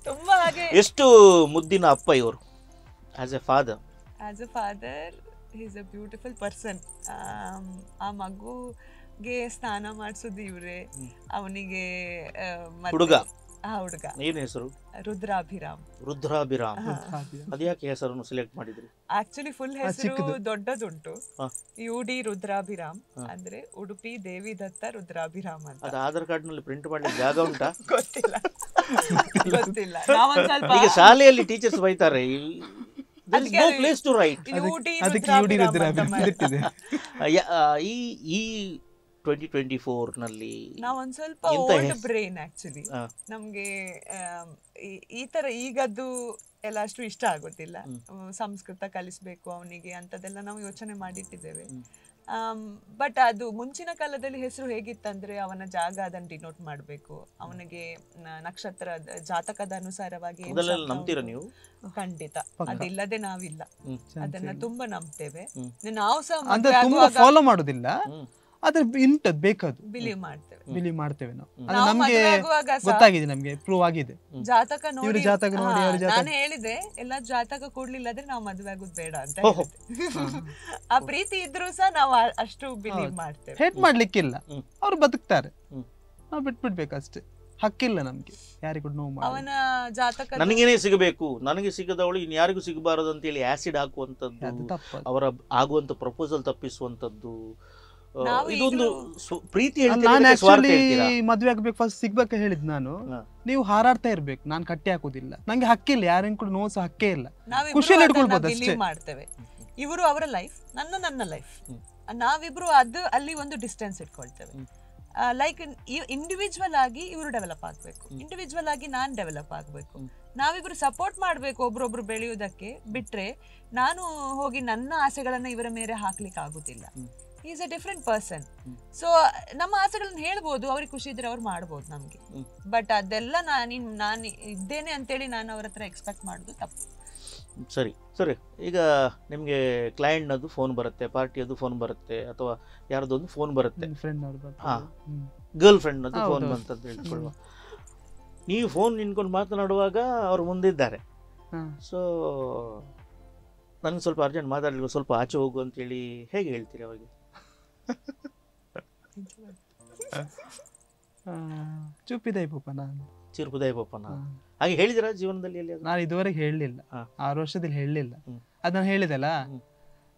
ತುಂಬಾ ಹಾಗೆ. ಎಷ್ಟು ಮುದ್ದಿನ ಅಪ್ಪ ಇವರು as A father? As A father he is a beautiful person. ಆ ಮಗುಗೆ ಸ್ನಾನ ಮಾಡಿಸೋದು ಇವರೇ, ಅವನಿಗೆ ಹುಡುಗ ಏನು ಹೆಸರು? ರುದ್ರಾಭಿರಾಮ್. ಅದ್ಯಾಕೆ ಹೆಸರನ್ನು ಸೆಲೆಕ್ಟ್ ಮಾಡಿದ್ರಿ? ಆಕ್ಚುಲಿ ಫುಲ್ ಹೆಸರು ದೊಡ್ಡದುಂಟು, UD ರುದ್ರಾಭಿರಾಮ್, ಅಂದ್ರೆ ಉಡುಪಿ ದೇವಿ ದತ್ತ ರುದ್ರಾಭಿರಾಮ್ ಅಂತ. ಅದು ಆಧಾರ್ ಕಾರ್ಡ್ ನಲ್ಲಿ ಪ್ರಿಂಟ್ ಮಾಡ್ಲಿಕ್ಕೆ ಜಾಗ ಉಂಟಾ? ಗೊತ್ತಿಲ್ಲ. ನಾವೊಂದ್ ಸ್ವಲ್ಪ ಈಗ ಶಾಲೆಯಲ್ಲಿ ಟೀಚರ್ಸ್ ಬೈತಾರೆ, there is no place to write. ಅದಕ್ಕೆ ಯುಡಿ ರುದ್ರಾಭಿರಾಮ ಈ 2024 ನಲ್ಲಿ ನಾವು ಒಂದ್ ಸ್ವಲ್ಪ ಓಲ್ಡ್ ಬ್ರೈನ್ ಆಕ್ಚುಲಿ. ನಮ್ಗೆ ಈ ತರ ಈಗದ್ದು ಎಲ್ಲ ಅಷ್ಟು ಇಷ್ಟ ಆಗೋದಿಲ್ಲ. ಸಂಸ್ಕೃತ ಕಲಿಸ್ಬೇಕು ಅವನಿಗೆ ಅಂತದೆಲ್ಲ ನಾವು ಯೋಚನೆ ಮಾಡಿಟ್ಟಿದ್ದೇವೆ. ಬಟ್ ಅದು ಮುಂಚಿನ ಕಾಲದಲ್ಲಿ ಹೆಸರು ಹೇಗಿತ್ತಂದ್ರೆ ಅವನ ಜಾಗ ಅದನ್ನ ಡಿನೋಟ್ ಮಾಡಬೇಕು, ಅವನಿಗೆ ನಕ್ಷತ್ರ ಜಾತಕದ ಅನುಸಾರವಾಗಿ ನಂಬ್ತೀರಾ ನೀವು? ಖಂಡಿತ, ಅದಿಲ್ಲದೆ ನಾವಿಲ್ಲ. ಅದನ್ನ ತುಂಬಾ ನಂಬ್ತೇವೆ. ನಾವು ಸಹ ಫಾಲೋ ಮಾಡೋದಿಲ್ಲ, ಆದ್ರೆ ಇಂಟದ್ದು ಬೇಕದು ಬಿಲೀವ್ ಮಾಡ್ತೇವೆ. ಬಿಲೀವ್ ಮಾಡ್ತೇವೆ ನಾವು. ಅದು ನಮ್ಗೆ ಗೊತ್ತಾಗಿದೆ, ನಮ್ಗೆ ಪ್ರೂವ್ ಆಗಿದೆ. ಜಾತಕ ನೋಡಿ ನೋಡಿ ನಾನು ಹೇಳಿದೆ, ಎಲ್ಲ ಜಾತಕ ಕೊಡ್ಲಿಲ್ಲದ್ರೆ ನಾವು ಮದುವೆ ಆಗೋದು ಬೇಡ ಅಂತ ಹೇಳಿದೆ. ಆ ಪ್ರೀತಿ ಇದ್ರೂ ಸಹ ನಾವು ಅಷ್ಟು ಬಿಲೀವ್ ಮಾಡ್ತೇವೆ. ಹೇಟ್ ಮಾಡ್ಲಿಕ್ಕಿಲ್ಲ, ಅವ್ರು ಬದುಕ್ತಾರೆ, ನಾವು ಬಿಟ್ಬಿಡ್ಬೇಕಷ್ಟೇ. ಹಕ್ಕಿಲ್ಲ ನಮ್ಗೆ ಯಾರಿಗೂ ನೋವು ಮಾಡಿ. ಅವನ ಜಾತಕ ನನಗೇನೆ ಸಿಗಬೇಕು, ನನಗೆ ಸಿಗದವಳು ಇನ್ಯಾರಿಗೂ ಸಿಗಬಾರದು ಅಂತ ಹೇಳಿ ಆಸಿಡ್ ಹಾಕುವಂತದ್ದು, ಅವರ ಆಗುವಂತ ಪ್ರಪೋಸಲ್ ತಪ್ಪಿಸುವಂತದ್ದು, ಇದೊಂದು ಪ್ರೀತಿ. ಮದ್ವೆ ಆಗ್ಬೇಕು, ಫಸ್ಟ್ ಸಿಗ್ಬೇಕು ಹೇಳಿದ್ ನಾನು. ನೀವು ಹಾರಾಡ್ತಾ ಇರ್ಬೇಕು, ನಾನ್ ಕಟ್ಟಿ ಹಾಕುದಿಲ್ಲ. ನಂಗೆ ಹಕ್ಕಿಲ್ಲ, ಯಾರಿಗೂ ಕೂಡ ನೋವು ಸಹ ಹಕ್ಕೇ ಇಲ್ಲ. ಖುಷಿಯಲ್ಲಿ ಇಟ್ಕೊಳ್ಬೋದು ಅಷ್ಟೇ. ಮಾಡ್ತೇವೆ. ಇವರು ಅವರ ಲೈಫ್, ನನ್ನ ಲೈಫ್, ನಾವಿಬ್ರು ಅದು ಅಲ್ಲಿ ಒಂದು ಡಿಸ್ಟೆನ್ಸ್ ಇಟ್ಕೊಳ್ತೇವೆ. ಲೈಕ್ ಇಂಡಿವಿಜುವಲ್ ಆಗಿ ಇವರು ಡೆವಲಪ್ ಆಗ್ಬೇಕು, ಇಂಡಿವಿಜುವಲ್ ಆಗಿ ನಾನ್ ಡೆವಲಪ್ ಆಗ್ಬೇಕು. ನಾವಿಬ್ರು ಸಪೋರ್ಟ್ ಮಾಡ್ಬೇಕು ಒಬ್ರೊಬ್ರು ಬೆಳೆಯುವುದಕ್ಕೆ. ಬಿಟ್ರೆ ನಾನು ಹೋಗಿ ನನ್ನ ಆಸೆಗಳನ್ನ ಇವರ ಮೇಲೆ ಹಾಕ್ಲಿಕ್ಕೆ ಆಗುದಿಲ್ಲ. Is a different person. So ನಮ್ಮ ಆಸೆಗಳನ್ನ ಹೇಳ್ಬೋದು, ಅವ್ರಿಗೆ ಖುಷಿ ಇದ್ರೆ ಅವ್ರು ಮಾಡ್ಬೋದು ನಮ್ಗೆ. ಬಟ್ ಅದೆಲ್ಲ ನಾನು ಇದ್ದೇನೆ ಅಂತೇಳಿ ನಾನು ಅವ್ರ ಹತ್ರ ಎಕ್ಸ್ಪೆಕ್ಟ್ ಮಾಡೋದು ತಪ್ಪು. ಸರಿ ಸರಿ. ಈಗ ನಿಮಗೆ ಕ್ಲೈಂಟ್ನದ್ದು ಫೋನ್ ಬರುತ್ತೆ, ಪಾರ್ಟಿಯದ್ದು ಫೋನ್ ಬರುತ್ತೆ, ಅಥವಾ ಯಾರ್ದೊಂದು ಫೋನ್ ಬರುತ್ತೆ, ಗರ್ಲ್ ಫ್ರೆಂಡ್ನದ್ದು ಫೋನ್ ಬಂತಂತ ಹೇಳ್ಕೊಳ್ಳುವ. ನೀವು ಫೋನ್ ನಿನ್ಕೊಂಡು ಮಾತನಾಡುವಾಗ ಅವ್ರು ಮುಂದಿದ್ದಾರೆ. ಸೊ ನನಗೆ ಸ್ವಲ್ಪ ಅರ್ಜೆಂಟ್ ಮಾತಾಡಲಿಕ್ಕೆ, ಸ್ವಲ್ಪ ಆಚೆ ಹೋಗು ಅಂತೇಳಿ ಹೇಗೆ ಹೇಳ್ತೀರಿ ಅವಾಗ? ಚುಪ್ಪಿದೆ ಪಾಪನ, ಚಿರುಪುದಯ ಪಾಪನ ಹಾಗೆ ಹೇಳಿದಿರ ಜೀವನದಲ್ಲಿ? ಎಲ್ಲಿ ನಾನು ಇದುವರೆಗೆ ಹೇಳಲಿಲ್ಲ, 6 ವರ್ಷದಲ್ಲಿ ಹೇಳಲಿಲ್ಲ. ಅದನ್ನ ಹೇಳಿದಲ್ಲ,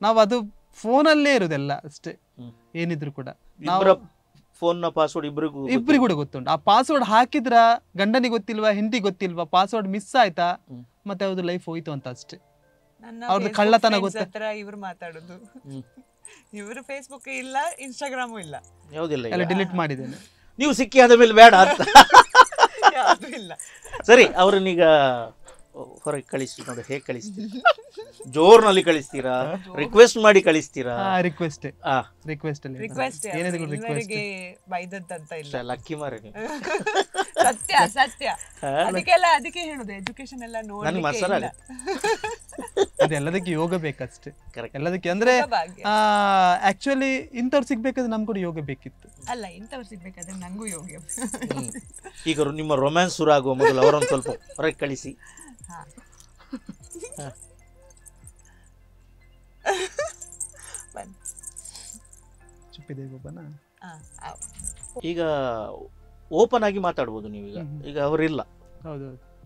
ನಾವು ಅದು ಫೋನಲ್ಲೇ ಇರುದೆಲ್ಲ ಅಷ್ಟೇ. ಏನಿದ್ರು ಕೂಡ ಫೋನ್ ನ ಪಾಸ್ವರ್ಡ್ ಇಬ್ಬರಿಗೂ ಕೂಡ ಗೊತ್ತುಂಟು. ಆ ಪಾಸ್ವರ್ಡ್ ಹಾಕಿದ್ರ ಗಂಡನಿಗೆ ಗೊತ್ತಿಲ್ವಾ, ಹೆಂಡತಿ ಗೊತ್ತಿಲ್ವಾ, ಪಾಸ್ವರ್ಡ್ ಮಿಸ್ ಆಯ್ತಾ, ಮತ್ತೆ ಅವ್ರದ್ದು ಲೈಫ್ ಹೋಯ್ತು ಅಂತ ಅಷ್ಟೇ. ಅವ್ರದ್ದು ಕಳ್ಳತನ ಗೊತ್ತ. ಇವ್ರು ಮಾತಾಡುದು, ಇವರು ಫೇಸ್ಬುಕ್ ಇಲ್ಲ, ಇನ್ಸ್ಟಾಗ್ರಾಮು ಇಲ್ಲ, ಯಾವುದಿಲ್ಲ, ಎಲ್ಲ ಡಿಲೀಟ್ ಮಾಡಿದ್ದೇನೆ. ನೀವು ಸಿಕ್ಕಿ ಆದ ಮೇಲೆ ಬೇಡ ಅಂತ. ಸರಿ, ಅವ್ರನ್ನೀಗ ಹೊರಗೆ ಕಳಿಸಿ ನೋಡಿ, ಹೇಗೆ ಕಳಿಸ್ತೀರಾ? ಜೋರ್ನಲ್ಲಿ ಕಳಿಸ್ತೀರಾ, ರಿಕ್ವೆಸ್ಟ್ ಮಾಡಿ ಕಳಿಸ್ತೀರಾ? ರಿಕ್ವೆಸ್ಟ್ ಬೈದಂತ ಇಲ್ಲ, ಲಕ್ಕಿ ಮಾರೆ ನೀವು. ಸತ್ಯ ಸತ್ಯ. ಅದಕ್ಕೆ ಹೇಳುದು, ಎಜುಕೇಶನ್ ಎಲ್ಲ ನೋಡಿ ಅದೆಲ್ಲದಕ್ಕೆ ಯೋಗ ಬೇಕಷ್ಟೇ. ಎಲ್ಲದಕ್ಕೆ ಅಂದ್ರೆ ಆಕ್ಚುಲಿ ಇಂಥವ್ರು ಸಿಗ್ಬೇಕಾದ್ರೆ ನಮ್ ಕೂಡ ಯೋಗ ಬೇಕಿತ್ತು. ಅಲ್ಲ, ಇಂಥವ್ರು ಸಿಗ್ಬೇಕಾದ್ರೆ ನಂಗೂ ಯೋಗ. ಈಗ ನಿಮ್ಮ ರೊಮ್ಯಾನ್ಸ್ ಶುರು ಆಗುವ ಮೊದಲು ಅವರೊಂದು ಸ್ವಲ್ಪ ಹೊರಗೆ ಕಳಿಸಿ. ಚುಪ್ಪಿದೆ ಗೊಬ್ಬನ. ಈಗ ಓಪನ್ ಆಗಿ ಮಾತಾಡ್ಬೋದು ನೀವೀಗ. ಈಗ ಅವರಿಲ್ಲ,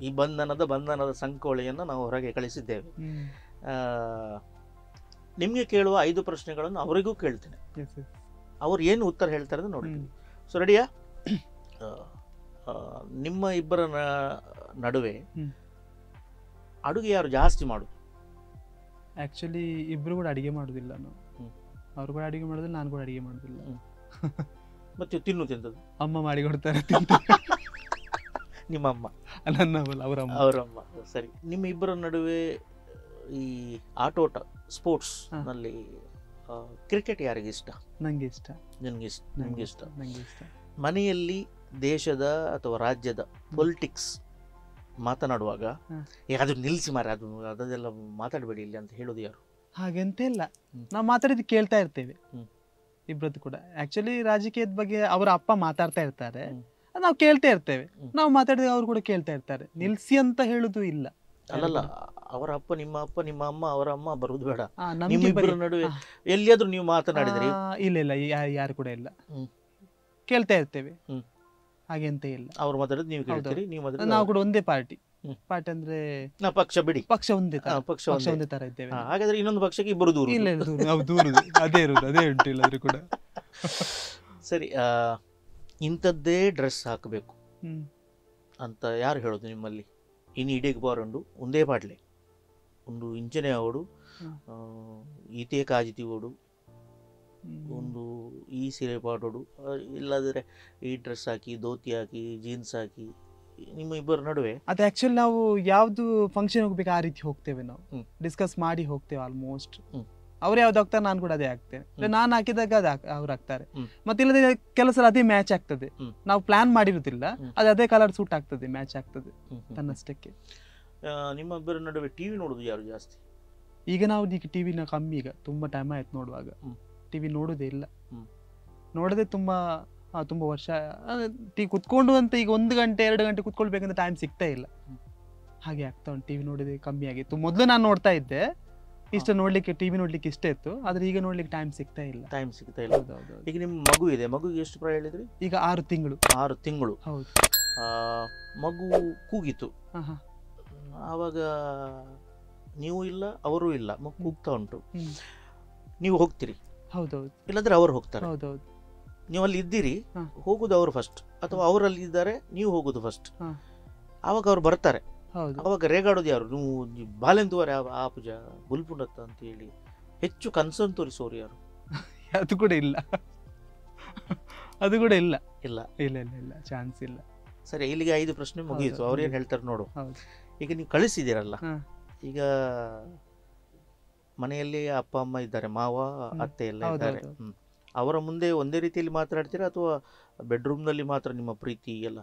ಈ ಬಂಧನದ ಸಂಕೋಳೆಯನ್ನು ನಾವು ಹೊರಗೆ ಕಳಿಸಿದ್ದೇವೆ. ನಿಮಗೆ ಕೇಳುವ 5 ಪ್ರಶ್ನೆಗಳನ್ನು ಅವರಿಗೂ ಕೇಳ್ತೇನೆ. ಅವ್ರು ಏನು ಉತ್ತರ ಹೇಳ್ತಾರೆ ಅಂತ ನೋಡ್ತೀವಿ. ಸೊ ರೆಡಿಯಾ? ನಿಮ್ಮ ಇಬ್ಬರ ನಡುವೆ ಅಡುಗೆ ಯಾರು ಜಾಸ್ತಿ ಮಾಡುದು? ಆಕ್ಚುಲಿ ಇಬ್ರು ಕೂಡ ಅಡಿಗೆ ಮಾಡುದಿಲ್ಲ ನಾವು. ಅವ್ರು ಕೂಡ ಅಡಿಗೆ ಮಾಡೋದಿಲ್ಲ, ನಾನು ಕೂಡ ಅಡಿಗೆ ಮಾಡುದಿಲ್ಲ. ಮತ್ತೆ ತಿನ್ನೋದು ಅಮ್ಮ ಮಾಡಿ ಕೊಡ್ತಾರೆ. ನಿಮ್ಮ ಅಮ್ಮ? ನನ್ನ ಅವರಮ್ಮ. ಸರಿ, ನಿಮ್ಮ ಇಬ್ಬರ ನಡುವೆ ಈ ಆಟೋಟ ಸ್ಪೋರ್ಟ್ಸ್ ನಲ್ಲಿ ಕ್ರಿಕೆಟ್ ಯಾರಿಗೆ ಇಷ್ಟ? ನಂಗೆ ಇಷ್ಟ. ನಿಮ್ಗೆ ಇಷ್ಟ. ಮನೆಯಲ್ಲಿ ದೇಶದ ಅಥವಾ ರಾಜ್ಯದ ಪೊಲಿಟಿಕ್ಸ್ ಮಾತನಾಡುವಾಗ ಅದು ನಿಲ್ಲಿಸಿ ಮಾರ, ಅದೆಲ್ಲ ಮಾತಾಡಬೇಡಿ ಇಲ್ಲಿ ಅಂತ ಹೇಳೋದು ಯಾರು? ಹಾಗೆಂತ ಇಲ್ಲ, ನಾವು ಮಾತಾಡಿದ್ದು ಕೇಳ್ತಾ ಇರ್ತೇವೆ ಇಬ್ರದ್ದು ಕೂಡ. ಆಕ್ಚುಲಿ ರಾಜಕೀಯದ ಬಗ್ಗೆ ಅವರ ಅಪ್ಪ ಮಾತಾಡ್ತಾ ಇರ್ತಾರೆ, ನಾವು ಕೇಳ್ತಾ ಇರ್ತೇವೆ. ನಾವು ಮಾತಾಡಿದಾಗ ಅವ್ರು ಕೂಡ ಕೇಳ್ತಾ ಇರ್ತಾರೆ. ನಿಲ್ಸಿ ಅಂತ ಹೇಳುದು ಇಲ್ಲ. ಅಲ್ಲಲ್ಲ, ಅವರ ಅಪ್ಪ, ನಿಮ್ಮ ಅಮ್ಮ, ಅವರ ಅಮ್ಮ ಬರುವುದು ಬೇಡ. ನಿಮ್ಮಿಬ್ಬರ ನಡುವೆ ಎಲ್ಲಿಯಾದ್ರೂ ನೀವು ಮಾತನಾಡಿದ್ರಿ? ಇಲ್ಲ, ಯಾರು ಕೂಡ ಇಲ್ಲ, ಕೇಳ್ತಾ ಇರ್ತೇವೆ. ಹಾಗೆ ಅಂತ ಇಲ್ಲ. ಅವ್ರು ಮಾತಾಡೋದು ನೀವು ಕೇಳ್ತೀರಿ, ನಾವು ಕೂಡ ಒಂದೇ ಪಾರ್ಟಿ ಅಂದ್ರೆ ಪಕ್ಷ ಬಿಡಿ, ಪಕ್ಷ ಒಂದೇ ತರ ಇದ್ದೇವೆ. ಹಾಗಾದ್ರೆ ಇನ್ನೊಂದು ಪಕ್ಷಕ್ಕೆ ಇಬ್ಬರು ದೂರ. ಇಲ್ಲ, ಅದೇ ಉಂಟು ಇಲ್ಲಾದ್ರೂ ಕೂಡ. ಸರಿ, ಇಂಥದ್ದೇ ಡ್ರೆಸ್ ಹಾಕಬೇಕು ಅಂತ ಯಾರು ಹೇಳೋದು ನಿಮ್ಮಲ್ಲಿ? ಇನ್ನು ಇಡೀಗೆ ಬಾರಂಡು ಒಂದೇ ಪಾಡ್ಲೆ ಒಂದು ಇಂಚನೆ ಅವಡು ಈತೆ ಕಾಜಿತಿ ಓಡು ಒಂದು ಈ ಸೀರೆ ಪಾಡೋಡು, ಇಲ್ಲದ್ರೆ ಈ ಡ್ರೆಸ್ ಹಾಕಿ ಧೋತಿ ಹಾಕಿ ಜೀನ್ಸ್ ಹಾಕಿ ನಿಮ್ಮ ಇಬ್ಬರ ನಡುವೆ ಅದು ಆಕ್ಚುಲಿ ನಾವು ಯಾವ್ದು ಫಂಕ್ಷನ್ ಹೋಗ್ಬೇಕು ಆ ರೀತಿ ಹೋಗ್ತೇವೆ, ನಾವು ಡಿಸ್ಕಸ್ ಮಾಡಿ ಹೋಗ್ತೇವೆ ಆಲ್ಮೋಸ್ಟ್. ಅವ್ರು ಯಾವ್ದು ಹಾಕ್ತಾರೆ ನಾನು ಕೂಡ ಅದೇ ಹಾಕ್ತೇನೆ, ನಾನು ಹಾಕಿದಾಗ ಅವ್ರು ಹಾಕ್ತಾರೆ. ಮತ್ತೆ ಇಲ್ಲದೆ ಕೆಲಸ ಅದೇ ಮ್ಯಾಚ್ ಆಗ್ತದೆ, ನಾವು ಪ್ಲಾನ್ ಮಾಡಿರುವುದಿಲ್ಲ, ಅದು ಅದೇ ಕಲರ್ ಸೂಟ್ ಆಗ್ತದೆ, ಮ್ಯಾಚ್ ಆಗ್ತದೆ ತನ್ನಷ್ಟಕ್ಕೆ. ನಿಮ್ಮ ಇಬ್ಬರ ನಡುವೆ ಟಿವಿ ನೋಡುದು ಯಾರು ಜಾಸ್ತಿ? ಈಗ ನಾವು ಈಗ ಟಿವಿನ ಕಮ್ಮಿ, ಈಗ ತುಂಬಾ ಟೈಮ್ ಆಯ್ತು ನೋಡುವಾಗ. ಟಿವಿ ನೋಡುದೇ ಇಲ್ಲ, ನೋಡದೆ ತುಂಬಾ ವರ್ಷ. ಕುತ್ಕೊಂಡು ಅಂತ ಈಗ 1 ಗಂಟೆ 2 ಗಂಟೆ ಕುತ್ಕೊಳ್ಬೇಕಂತ ಟೈಮ್ ಸಿಗ್ತಾ ಇಲ್ಲ, ಹಾಗೆ ಆಗ್ತಾ ಉಂಟು. ಟಿವಿ ನೋಡಿದ್ರೆ ಕಮ್ಮಿ ಆಗಿತ್ತು. ಮೊದಲು ನಾನು ನೋಡ್ತಾ ಇದ್ದೆ, ಇಷ್ಟ ನೋಡ್ಲಿಕ್ಕೆ ಟಿವಿ ನೋಡ್ಲಿಕ್ಕೆ ಇಷ್ಟ ಇತ್ತು, ಆದ್ರೆ ಈಗ ನೋಡ್ಲಿಕ್ಕೆ ಟೈಮ್ ಸಿಗ್ತಾ ಇಲ್ಲ. ಈಗ ನಿಮ್ಮ ಮಗು ಇದೆ, ಮಗುಗೆ ಎಷ್ಟು ಪ್ರಾಯ ಹೇಳಿದ್ರಿ? ಈಗ 6 ತಿಂಗಳು. 6 ತಿಂಗಳು. ಹೌದು. ಮಗು ಕೂಗಿತು, ಆವಾಗ ನೀವು ಇಲ್ಲ ಅವರು ಇಲ್ಲ, ಮಗು ಕೂಗ್ತಾ ಉಂಟು, ನೀವು ಹೋಗ್ತೀರಿ? ಹೌದೌದು. ಇಲ್ಲಾಂದ್ರೆ ಅವ್ರು ಹೋಗ್ತಾರೆ? ಹೌದೌದು. ನೀವು ಅಲ್ಲಿ ಇದ್ದೀರಿ, ಹೋಗುದು ಅವರು ಫಸ್ಟ್ ಅಥವಾ ಅವರಲ್ಲಿ ಇದ್ದಾರೆ ನೀವು ಹೋಗುದು ಫಸ್ಟ್? ಆವಾಗ ಅವ್ರು ಬರ್ತಾರೆ, ಅವಾಗ ರೇಗಾಡೋದು ಯಾರು? ನೀವು ಬಾಲೆಂದುವರೆ ಆ ಪೂಜಾ ಬುಲ್ಪುಂಡತ್ತ ಅಂತ ಹೇಳಿ ಹೆಚ್ಚು ಕನ್ಸರ್ನ್ ತೋರಿಸೋರು ಯಾರು? ಅದು ಕೂಡ ಇಲ್ಲ, ಅದು ಕೂಡ ಇಲ್ಲ. ಇಲ್ಲ ಇಲ್ಲ ಇಲ್ಲ ಇಲ್ಲ, ಚಾನ್ಸ್ ಇಲ್ಲ. ಸರಿ, ಇಲ್ಲಿಗೆ 5 ಪ್ರಶ್ನೆ ಮುಗಿಯಿತು. ಅವ್ರೇನ್ ಹೇಳ್ತಾರೆ ನೋಡು. ಈಗ ನೀವು ಕಳಿಸಿದ್ದೀರಲ್ಲ, ಈಗ ಮನೆಯಲ್ಲಿ ಅಪ್ಪ ಅಮ್ಮ ಇದ್ದಾರೆ, ಮಾವ ಅತ್ತೆ ಎಲ್ಲ ಇದ್ದಾರೆ, ಅವರ ಮುಂದೆ ಒಂದೇ ರೀತಿಯಲ್ಲಿ ಮಾತಾಡ್ತೀರಾ ಅಥವಾ ಬೆಡ್ರೂಮ್ ನಲ್ಲಿ ಮಾತ್ರ ನಿಮ್ಮ ಪ್ರೀತಿ ಎಲ್ಲ?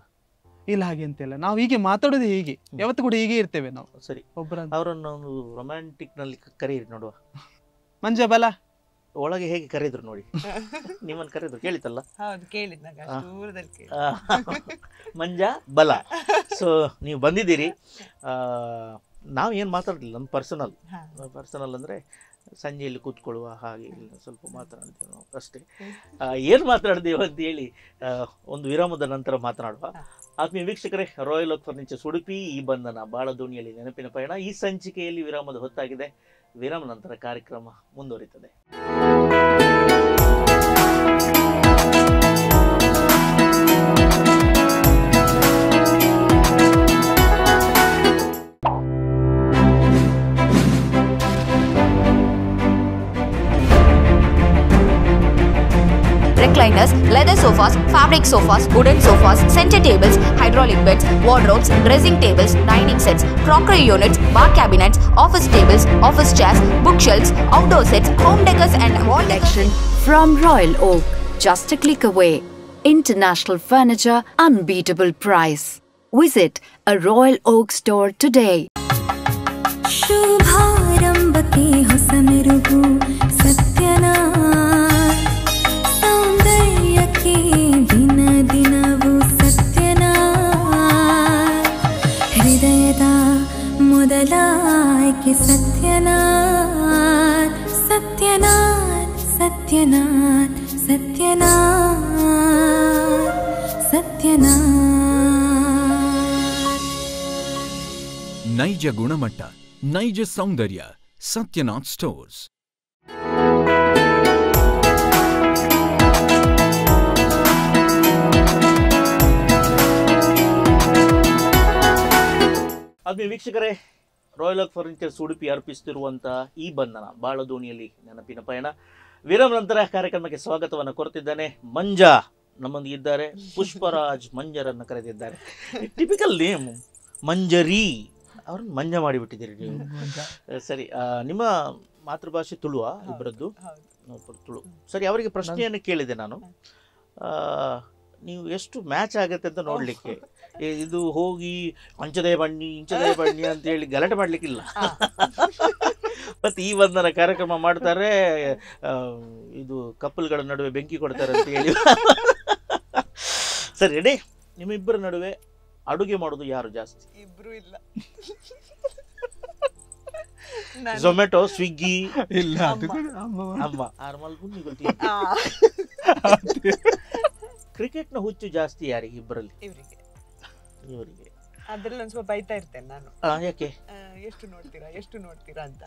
ಇಲ್ಲ, ಹಾಗೆ ಅಂತೆಲ್ಲ. ನಾವು ಹೀಗೆ ಮಾತಾಡೋದು, ಹೀಗೆ ಯಾವತ್ತು ಕೂಡ ಹೀಗೆ ಇರ್ತೇವೆ ನಾವು. ಸರಿ, ಅವರನ್ನು ಒಂದು ರೊಮ್ಯಾಂಟಿಕ್ ನಲ್ಲಿ ಕರೀರಿ ನೋಡುವ. ಮಂಜ ಬಲ ಒಳಗೆ ಹೇಗೆ ಕರೆದ್ರು ನೋಡಿ. ನಿಮ್ಮನ್ನು ಕರೆದ್ರು ಕೇಳಿತಲ್ಲ? ಮಂಜ ಬಲ. ಸೊ ನೀವು ಬಂದಿದ್ದೀರಿ. ನಾವು ಏನು ಮಾತಾಡಲಿಲ್ಲ, ನಮ್ಮ ಪರ್ಸನಲ್ ಅಂದರೆ ಸಂಜೆಯಲ್ಲಿ ಕೂತ್ಕೊಳ್ಳುವ ಹಾಗೆ ಇಲ್ಲ, ಸ್ವಲ್ಪ ಮಾತನಾಡ್ತೇವೆ ನಾವು ಅಷ್ಟೇ. ಏನು ಮಾತನಾಡ್ತೇವೆ ಅಂತ ಹೇಳಿ ಒಂದು ವಿರಾಮದ ನಂತರ ಮಾತನಾಡುವ. ಆತ್ಮೀಯ ವೀಕ್ಷಕರೇ, ರಾಯಲ್ ಓಕ್ ಫರ್ನಿಚರ್ಸ್ ಉಡುಪಿ ಈ ಬಂಧನ ಬಾಳ ದೋಣಿಯಲ್ಲಿ ನೆನಪಿನ ಪಯಣ ಈ ಸಂಚಿಕೆಯಲ್ಲಿ ವಿರಾಮದ ಹೊತ್ತಾಗಿದೆ. ವಿರಾಮ ನಂತರ ಕಾರ್ಯಕ್ರಮ ಮುಂದುವರಿತದೆ. Recliners, leather sofas, fabric sofas, wooden sofas, center tables, hydraulic beds, wardrobes, dressing tables, dining sets, crockery units, bar cabinets, office tables, office chairs, bookshelves, outdoor sets, home decors and wall collection from Royal Oak. Just a click away. International furniture, unbeatable price. Visit a Royal Oak store today. ಶುಭಾರಂಭಕ್ಕೆ ಹೊಸ ಮೆರುಗು ಸತ್ಯನಾಥ್, ಸೌಂದರ್ಯಕ್ಕೆ ದಿನ ದಿನವೂ ಸತ್ಯನಾಥ್, ಹೃದಯದ ಮೊದಲ ಆಯ್ಕೆ ಸತ್ಯನಾಥ್, ಸತ್ಯನಾಥ್ ಸತ್ಯನಾಥ್ ಸತ್ಯನಾಥ್ ಸತ್ಯನಾಥ್. ನೈಜ ಗುಣಮಟ್ಟ, ನೈಜ ಸೌಂದರ್ಯ, ಸತ್ಯನಾಥ್ ಸ್ಟೋರ್ಸ್. ಆತ್ಮೀಯ ವೀಕ್ಷಕರೇ, ರಾಯಲ್ ಓಕ್ ಫರ್ನಿಚರ್ಸ್ ಉಡುಪಿ ಅರ್ಪಿಸುತ್ತಿರುವಂತಹ ಈ ಬಂಧನ ಬಾಳ ದೋಣಿಯಲ್ಲಿ ನೆನಪಿನ ಪಯಣ ವಿರಾಮ ನಂತರ ಕಾರ್ಯಕ್ರಮಕ್ಕೆ ಸ್ವಾಗತವನ್ನು ಕೋರುತ್ತಿದ್ದಾನೆ. ಮಂಜಾ ನಮ್ಮೊಂದಿಗೆ ಇದ್ದಾರೆ. ಪುಷ್ಪರಾಜ್ ಮಂಜರನ್ನು ಕರೆದಿದ್ದಾರೆ. ಟಿಪಿಕಲ್ ನೇಮ್ ಮಂಜರಿ, ಅವ್ರನ್ನ ಮಂಜ ಮಾಡಿಬಿಟ್ಟಿದ್ದೀರಿ ನೀವು. ಸರಿ, ನಿಮ್ಮ ಮಾತೃಭಾಷೆ ತುಳುವ ಇಬ್ಬರದ್ದು? ತುಳು. ಸರಿ, ಅವರಿಗೆ ಪ್ರಶ್ನೆಯನ್ನು ಕೇಳಿದೆ ನಾನು, ನೀವು ಎಷ್ಟು ಮ್ಯಾಚ್ ಆಗತ್ತೆ ಅಂತ ನೋಡ್ಲಿಕ್ಕೆ. ಇದು ಹೋಗಿ ಇಂಚದೇ ಬಣ್ಣಿ ಅಂತ ಹೇಳಿ ಗಲಾಟೆ ಮಾಡ್ಲಿಕ್ಕಿಲ್ಲ. ಮತ್ತೆ ಈ ಬಂಧನ ಕಾರ್ಯಕ್ರಮ ಮಾಡ್ತಾರೆ, ಇದು ಕಪ್ಪಲ್ಗಳ ನಡುವೆ ಬೆಂಕಿ ಕೊಡ್ತಾರೆ ಅಂತ ಹೇಳಿ. ಸರಿ, ರೆಡಿ? ನಿಮ್ಮಿಬ್ಬರ ನಡುವೆ ಅಡುಗೆ ಮಾಡೋದು ಯಾರು ಜಾಸ್ತಿ? ಇಬ್ರು ಇಲ್ಲ. ಝೊಮ್ಯಾಟೊ, ಸ್ವಿಗ್ಗಿ? ಇಲ್ಲ, ಅಮ್ಮ. ಕ್ರಿಕೆಟ್ನ ಹುಚ್ಚು ಜಾಸ್ತಿ ಯಾರಿಗೆ? ಇಬ್ಬರಲ್ಲಿ? ಇವರಿಗೆ. ಇವರಿಗೆ. ಅದ್ರಲ್ಲಿ ಒಂದ್ ಸ್ವಲ್ಪ ಬೈತಾ ಇರ್ತೇನೆ ನಾನು. ಯಾಕೆ? ಎಷ್ಟು ನೋಡ್ತೀರಾ ಅಂತ.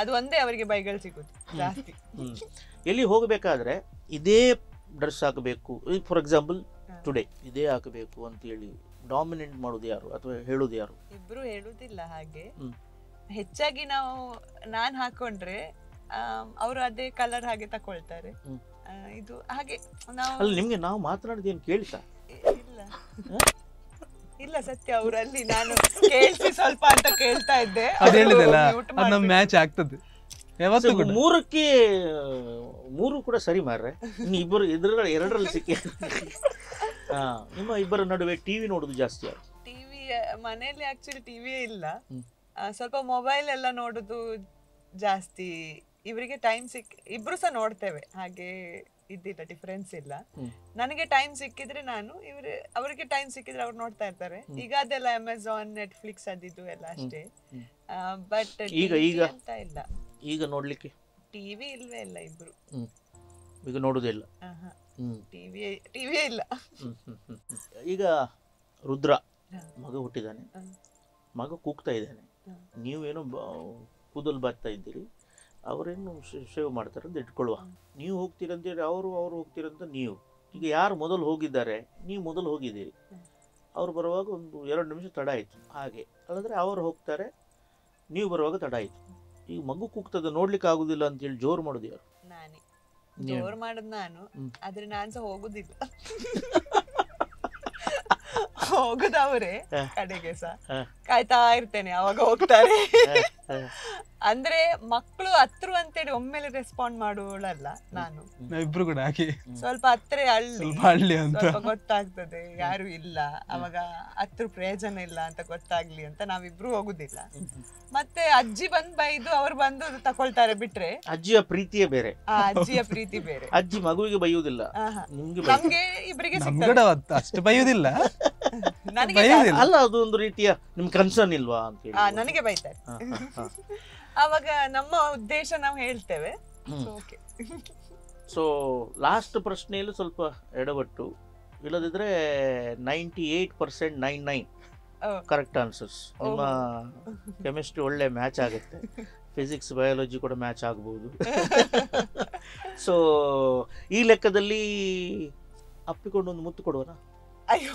ಅದು ಒಂದೇ ಅವರಿಗೆ ಬೈಗಳು ಸಿಗುದು ಜಾಸ್ತಿ. ಎಲ್ಲಿ ಹೋಗಬೇಕಾದ್ರೆ ಇದೇ ಡ್ರೆಸ್ ಹಾಕಬೇಕು, ಫಾರ್ ಎಕ್ಸಾಂಪಲ್ ಟುಡೇ ಇದೇ ಹಾಕಬೇಕು ಅಂತ ಹೇಳಿ ಡಾಮಿನೇಟ್ ಮಾಡೋದು ಯಾರು ಅಥವಾ ಹೇಳೋದು ಯಾರು? ಇಬ್ರು ಹೇಳುದಿಲ್ಲ ಹಾಗೆ, ಹೆಚ್ಚಾಗಿ ನಾನ್ ಹಾಕೊಂಡ್ರೆ ಅವರು ಅದೇ ಕಲರ್ ಹಾಗೆ ತಕೊಳ್ತಾರೆ. ಇದು ಹಾಗೆ ಅಲ್ಲ ನಿಮ್ಗೆ ನಾವು ಮಾತನಾಡಿದೇನು ಕೇಳ್ತಾ ಇಲ್ಲ ಇಲ್ಲ ಸತ್ಯ ಅವರಲ್ಲಿ ನಾನು ಕೇಳಿಸಿ ಸ್ವಲ್ಪ ಅಂತ ಕೇಳ್ತಾ ಇದ್ದೆ. ಅದು ಹೇಳಿದಲ್ಲ ಅದು ನಮ್ಮ ಮ್ಯಾಚ್ ಆಗ್ತದೆ ಯಾವತ್ತೂ ಕೂಡ. ಮೂರಕ್ಕೆ ಮೂರು ಕೂಡ ಸರಿ ಮಾರ್ರೆ. ಇನ್ನು ಇಬ್ಬರು ಎರಡರಲ್ಲಿ ಸಿಕ್ಕಿ ನಿಮ್ಮ ಇಬ್ಬರ ನಡುವೆ ಟಿವಿ ನೋಡುದು ಜಾಸ್ತಿ. ಟಿವಿ ಮನೆಯಲ್ಲಿ ಆಕ್ಚುಲಿ ಟಿವಿಯೇ ಇಲ್ಲ, ಸ್ವಲ್ಪ ಮೊಬೈಲ್ ಎಲ್ಲ ನೋಡುದು ಜಾಸ್ತಿ. ಇವರಿಗೆ ಟೈಮ್ ಇಬ್ರು ಸಹ ನೋಡ್ತೇವೆ, ಹಾಗೆ ಇದ್ದಿಲ್ಲ, ಡಿಫರೆನ್ಸ್ ಇಲ್ಲ. ನನಗೆ ಟೈಮ್ ಸಿಕ್ಕಿದ್ರೆ ನಾನು, ಅವರಿಗೆ ಟೈಮ್ ಸಿಕ್ಕಿದ್ರೆ ಅವ್ರು ನೋಡ್ತಾ ಇರ್ತಾರೆ. ಈಗ ಅದೆಲ್ಲ ಅಮೆಝಾನ್, ನೆಟ್ಫ್ಲಿಕ್ಸ್ ಅದಿದ್ದು ಎಲ್ಲ ಅಷ್ಟೇ. ಬಟ್ ಈಗ ಅಂತ ಇಲ್ಲ, ಈಗ ನೋಡ್ಲಿಕ್ಕೆ ಟಿವಿ ಇಲ್ವೇ ಇಲ್ಲ ಇಬ್ರು. ಈಗ ನೋಡುದಿಲ್ಲ, ಟಿವಿಯೇ ಇಲ್ಲ. ಈಗ ರುದ್ರ ಮಗ ಹುಟ್ಟಿದಾನೆ, ಮಗ ಕೂಗ್ತಾ ಇದ್ದಾನೆ, ನೀವೇನೋ ಕೂದಲು ಬರ್ತಾ ಇದ್ದೀರಿ, ಅವರೇನು ಸೇವ್ ಮಾಡ್ತಾರೆ ಅಂತ ಇಟ್ಕೊಳ್ಳುವ. ನೀವು ಹೋಗ್ತೀರಂತೇಳಿ ಅವರು ಹೋಗ್ತೀರಂತ ನೀವು. ಈಗ ಯಾರು ಮೊದಲು ಹೋಗಿದ್ದಾರೆ, ನೀವು ಮೊದಲು ಹೋಗಿದ್ದೀರಿ, ಅವ್ರು ಬರುವಾಗ ಒಂದು 2 ನಿಮಿಷ ತಡ ಆಯಿತು ಹಾಗೆ. ಅಲ್ಲಂದರೆ ಅವರು ಹೋಗ್ತಾರೆ, ನೀವು ಬರುವಾಗ ತಡ ಆಯಿತು. ಈಗ ಮಗು ಕೂಗ್ತದೆ, ನೋಡ್ಲಿಕ್ಕೆ ಆಗುದಿಲ್ಲ ಅಂತೇಳಿ ಜೋರು ಮಾಡೋದು ಯಾರು? ನಾನೇ ಜೋರು ಮಾಡೋದು ನಾನು, ಆದ್ರೆ ನಾನ್ ಸಹ ಹೋಗುದಿಲ್ಲ. ಹೋಗುದವ್ರೆ ಕಡೆಗೆ ಸಹ ಕಾಯ್ತಾ ಇರ್ತೇನೆ, ಅವಾಗ ಹೋಗ್ತಾರೆ. ಅಂದ್ರೆ ಮಕ್ಕಳು ಹತ್ರ ಅಂತೇಳಿ ಒಮ್ಮೆಲೆ ರೆಸ್ಪಾಂಡ್ ಮಾಡುವಳಲ್ಲ ನಾನು. ಇಬ್ರು ಕೂಡ ಹಾಗೆ ಸ್ವಲ್ಪ ಹತ್ರ ಹಳ್ಳಿ ಅಂತ ಗೊತ್ತಾಗ್ತದೆ, ಯಾರು ಇಲ್ಲ ಅವಾಗ ಹತ್ರ ಪ್ರಯೋಜನ ಇಲ್ಲ ಅಂತ ಗೊತ್ತಾಗ್ಲಿ ಅಂತ ನಾವಿಬ್ರು ಹೋಗುದಿಲ್ಲ. ಮತ್ತೆ ಅಜ್ಜಿ ಬೈದು ಅವ್ರು ಬಂದು ತಕೊಳ್ತಾರೆ ಬಿಟ್ರೆ. ಅಜ್ಜಿಯ ಪ್ರೀತಿಯೇ ಬೇರೆ, ಅಜ್ಜಿಯ ಪ್ರೀತಿ ಬೇರೆ. ಅಜ್ಜಿ ಮಗುವಿಗೆ ಬೈಯುವುದಿಲ್ಲ, ನಮ್ಗೆ ಇಬ್ಬರಿಗೆ ಅಷ್ಟು ಬೈಯುವುದಿಲ್ಲ. ಅಲ್ಲ, ಅದು ಒಂದು ರೀತಿಯ ನಿಮ್ ಕನ್ಸರ್ನ್ ಇಲ್ವಾ ಅಂತ ಹೇಳಿ ನನಗೆ ಬೈತಾರೆ. ಅವಾಗ ನಮ್ಮ ಉದ್ದೇಶ ನಾವು ಹೇಳ್ತೇವೆ. ಸೊ ಲಾಸ್ಟ್ ಪ್ರಶ್ನೆಯಲ್ಲೂ ಸ್ವಲ್ಪ ಎಡವಟ್ಟು, ಇಲ್ಲದಿದ್ರೆ 98% 99 ಕರೆಕ್ಟ್ ಆನ್ಸರ್ಸ್. ನಿಮ್ಮ ಕೆಮಿಸ್ಟ್ರಿ ಒಳ್ಳೆ ಮ್ಯಾಚ್ ಆಗುತ್ತೆ, ಫಿಸಿಕ್ಸ್ ಬಯಾಲಜಿ ಕೂಡ ಮ್ಯಾಚ್ ಆಗ್ಬೋದು. ಸೊ ಈ ಲೆಕ್ಕದಲ್ಲಿ ಅಪ್ಪಿಕೊಂಡು ಒಂದು ಮುತ್ತು ಕೊಡುವನಾ? ಅಯ್ಯೋ,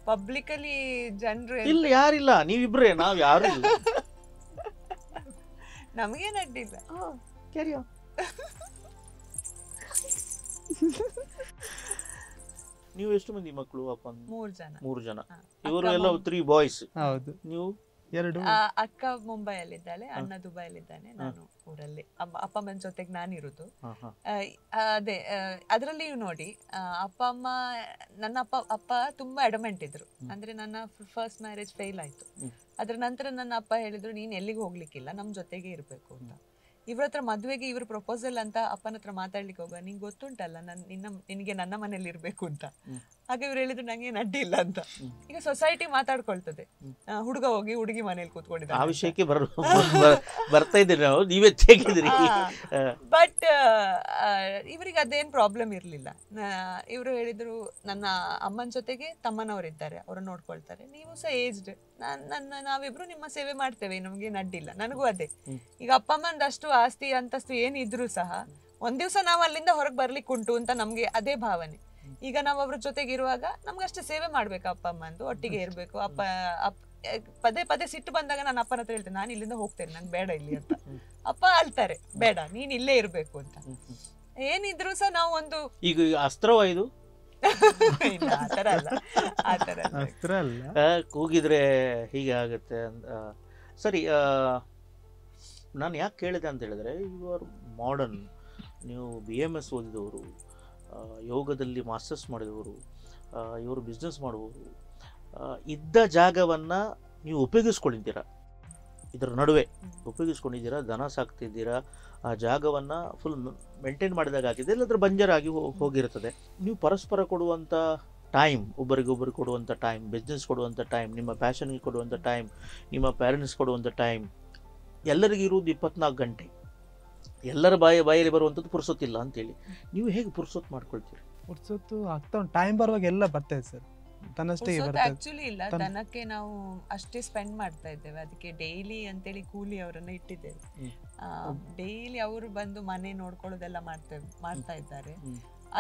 ಪಬ್ಲಿಕಲಿ ಜನರು ಇಲ್ಲ, ಯಾರಿಲ್ಲ, ನೀವಿಬ್ರೇ, ನಾವ್ ಯಾರು ಇಲ್ಲ. ನಮಗೇನು ಅಡ್ಡಿಲ್ಲ. ನೀವು ಎಷ್ಟು ಮಂದಿ ಮಕ್ಕಳು? ಅಪ್ಪ 3 ಜನ. ಇವರು ಎಲ್ಲ 3 ಬಾಯ್ಸ್. ಹೌದು. ನೀವು 2. ಅಕ್ಕ ಮುಂಬೈಯಲ್ಲಿದ್ದಾಳೆ, ಅಣ್ಣ ದುಬೈಯಲ್ಲಿದ್ದಾನೆ, ನಾನು ಊರಲ್ಲಿ. ಅಪ್ಪ ಅಮ್ಮನ ಜೊತೆಗೆ ನಾನಿರುದು. ಅದೇ ಅದರಲ್ಲಿ ನೋಡಿ, ನನ್ನ ಅಪ್ಪ ತುಂಬಾ ಅಡಮೆಂಟ್ ಇದ್ರು. ಅಂದ್ರೆ ನನ್ನ ಫಸ್ಟ್ ಮ್ಯಾರೇಜ್ ಫೇಲ್ ಆಯ್ತು. ಅದ್ರ ನಂತರ ನನ್ನ ಅಪ್ಪ ಹೇಳಿದ್ರು, ನೀನ್ ಎಲ್ಲಿಗೂ ಹೋಗ್ಲಿಕ್ಕಿಲ್ಲ, ನಮ್ ಜೊತೆಗೆ ಇರ್ಬೇಕು ಅಂತ. ಇವ್ರ ಹತ್ರ ಮದ್ವೆಗೆ ಇವ್ರ ಪ್ರಪೋಸಲ್ ಅಂತ ಅಪ್ಪನ ಹತ್ರ ಮಾತಾಡ್ಲಿಕ್ಕೆ ಹೋಗುವ, ನಿಂಗೆ ಗೊತ್ತುಂಟಲ್ಲ ನಿನಗೆ ನನ್ನ ಮನೇಲಿ ಇರ್ಬೇಕು ಅಂತ. ಹಾಗೆ ಇವ್ರು ಹೇಳಿದ್ರು ನಂಗೆ ಏನು ಅಡ್ಡಿ ಇಲ್ಲ ಅಂತ. ಈಗ ಸೊಸೈಟಿ ಮಾತಾಡ್ಕೊಳ್ತದೆ, ಹುಡುಗ ಹೋಗಿ ಹುಡುಗಿ ಮನೇಲಿ ಕೂತ್ಕೊಂಡಿದ್ದಾರೆ. ಆ ವಿಷಯಕ್ಕೆ ಬರ್ತಾ ಇದ್ದೀರಿ ನಾವು, ನೀವೇ ತೆಗೆದ್ರಿ. ಬಟ್ ಇವರಿಗೆ ಅದೇನ್ ಪ್ರಾಬ್ಲಮ್ ಇರ್ಲಿಲ್ಲ. ಇವರು ಹೇಳಿದ್ರು, ನನ್ನ ಅಮ್ಮನ ಜೊತೆಗೆ ತಮ್ಮನವರಿದ್ದಾರೆ, ಅವ್ರನ್ನ ನೋಡ್ಕೊಳ್ತಾರೆ, ನೀವು ಸಹ ಏಜ್ಡ್, ನಾವಿಬ್ರು ನಿಮ್ಮ ಸೇವೆ ಮಾಡ್ತೇವೆ, ನಮ್ಗೇನು ಅಡ್ಡಿಲ್ಲ. ನನಗೂ ಅದೇ, ಈಗ ಅಪ್ಪ ಅಮ್ಮಂದಷ್ಟು ಆಸ್ತಿ ಅಂತಸ್ತು ಏನಿದ್ರು ಸಹ ಒಂದ್ ದಿವ್ಸ ನಾವು ಅಲ್ಲಿಂದ ಹೊರಗೆ ಬರ್ಲಿಕ್ಕೆ ಉಂಟು ಅಂತ ನಮ್ಗೆ ಅದೇ ಭಾವನೆ. ಈಗ ನಾವು ಅವ್ರ ಜೊತೆಗೆ ಇರುವಾಗ ನಮ್ಗಷ್ಟೇ ಸೇವೆ ಮಾಡ್ಬೇಕು, ಅಪ್ಪ ಅಮ್ಮಂದು ಒಟ್ಟಿಗೆ ಇರ್ಬೇಕು. ಪದೇ ಪದೇ ಸಿಟ್ಟು ಬಂದಾಗ ನಾನು ಅಪ್ಪನ ಹತ್ರ ಹೇಳ್ತೇನೆ, ನಾನು ಇಲ್ಲಿಂದ ಹೋಗ್ತೇನೆ, ನಂಗೆ ಬೇಡ ಇಲ್ಲಿ ಅಂತ. ಅಪ್ಪ ಅಳ್ತಾರೆ, ಬೇಡ ನೀನ್ ಇಲ್ಲೇ ಇರ್ಬೇಕು ಅಂತ. ಏನಿದ್ರು ಸಹ ನಾವು ಒಂದು ಈಗ ಅಸ್ತ್ರವ ಇದು ಇಲ್ಲ, ಆತರ ಅಲ್ಲ, ಕೂಗಿದ್ರೆ ಹೀಗೆ ಆಗುತ್ತೆ ಅಂತ. ಸರಿ, ನಾನು ಯಾಕೆ ಕೇಳಿದೆ ಅಂತ ಹೇಳಿದ್ರೆ, ಯು ಆರ್ ಮಾಡರ್ನ್, ನೀವು BMS ಓದಿದವರು, ಯೋಗದಲ್ಲಿ ಮಾಸ್ಟರ್ಸ್ ಮಾಡಿದವರು, ಇವರು ಬಿಸ್ನೆಸ್ ಮಾಡುವವರು, ಇದ್ದ ಜಾಗವನ್ನು ನೀವು ಉಪಯೋಗಿಸ್ಕೊಂಡಿದ್ದೀರಾ, ಇದರ ನಡುವೆ ಉಪಯೋಗಿಸ್ಕೊಂಡಿದ್ದೀರಾ, ದನ ಸಾಕ್ತಿದ್ದೀರಾ, ಆ ಜಾಗವನ್ನು ಫುಲ್ ಮೇಂಟೈನ್ ಮಾಡಿದಾಗ ಆಗಿದೆ, ಇಲ್ಲದ್ರೆ ಬಂಜರಾಗಿ ಹೋಗಿರ್ತದೆ. ನೀವು ಪರಸ್ಪರ ಕೊಡುವಂಥ ಟೈಮ್, ಒಬ್ಬರಿಗೊಬ್ಬರಿಗೆ ಕೊಡುವಂಥ ಟೈಮ್, ಬಿಸ್ನೆಸ್ ಕೊಡುವಂಥ ಟೈಮ್, ನಿಮ್ಮ ಪ್ಯಾಷನ್ಗೆ ಕೊಡುವಂಥ ಟೈಮ್, ನಿಮ್ಮ ಪೇರೆಂಟ್ಸ್ ಕೊಡುವಂಥ ಟೈಮ್, ಎಲ್ಲರಿಗೂ ಇರುವುದು 24 ಗಂಟೆ. ಎಲ್ಲರ ಬಾಯಲ್ಲಿ ಬರುವಂಥದ್ದು ಪುರ್ಸೊತ್ತಿಲ್ಲ ಅಂತೇಳಿ, ನೀವು ಹೇಗೆ ಪುರ್ಸೊತ್ತು ಮಾಡ್ಕೊಳ್ತೀರಿ? ಪುರ್ಸೊತ್ತು ಆಗ್ತಾ ಉಂಟು, ಟೈಮ್ ಬರುವಾಗ ಎಲ್ಲ ಬರ್ತದೆ ಸರ್, ತನ್ನಷ್ಟೇ ಆಕ್ಚುಲಿ ಇಲ್ಲ. ದನಕ್ಕೆ ನಾವು ಅಷ್ಟೇ ಸ್ಪೆಂಡ್ ಮಾಡ್ತಾ ಇದ್ದೇವೆ, ಅದಕ್ಕೆ ಡೈಲಿ ಅಂತೇಳಿ ಕೂಲಿ ಅವರನ್ನ ಇಟ್ಟಿದ್ದೇವೆ. ಡೈಲಿ ಅವರು ಬಂದು ಮನೆ ನೋಡ್ಕೊಳ್ಳೋದೆಲ್ಲ ಮಾಡ್ತಾ ಇದ್ದಾರೆ.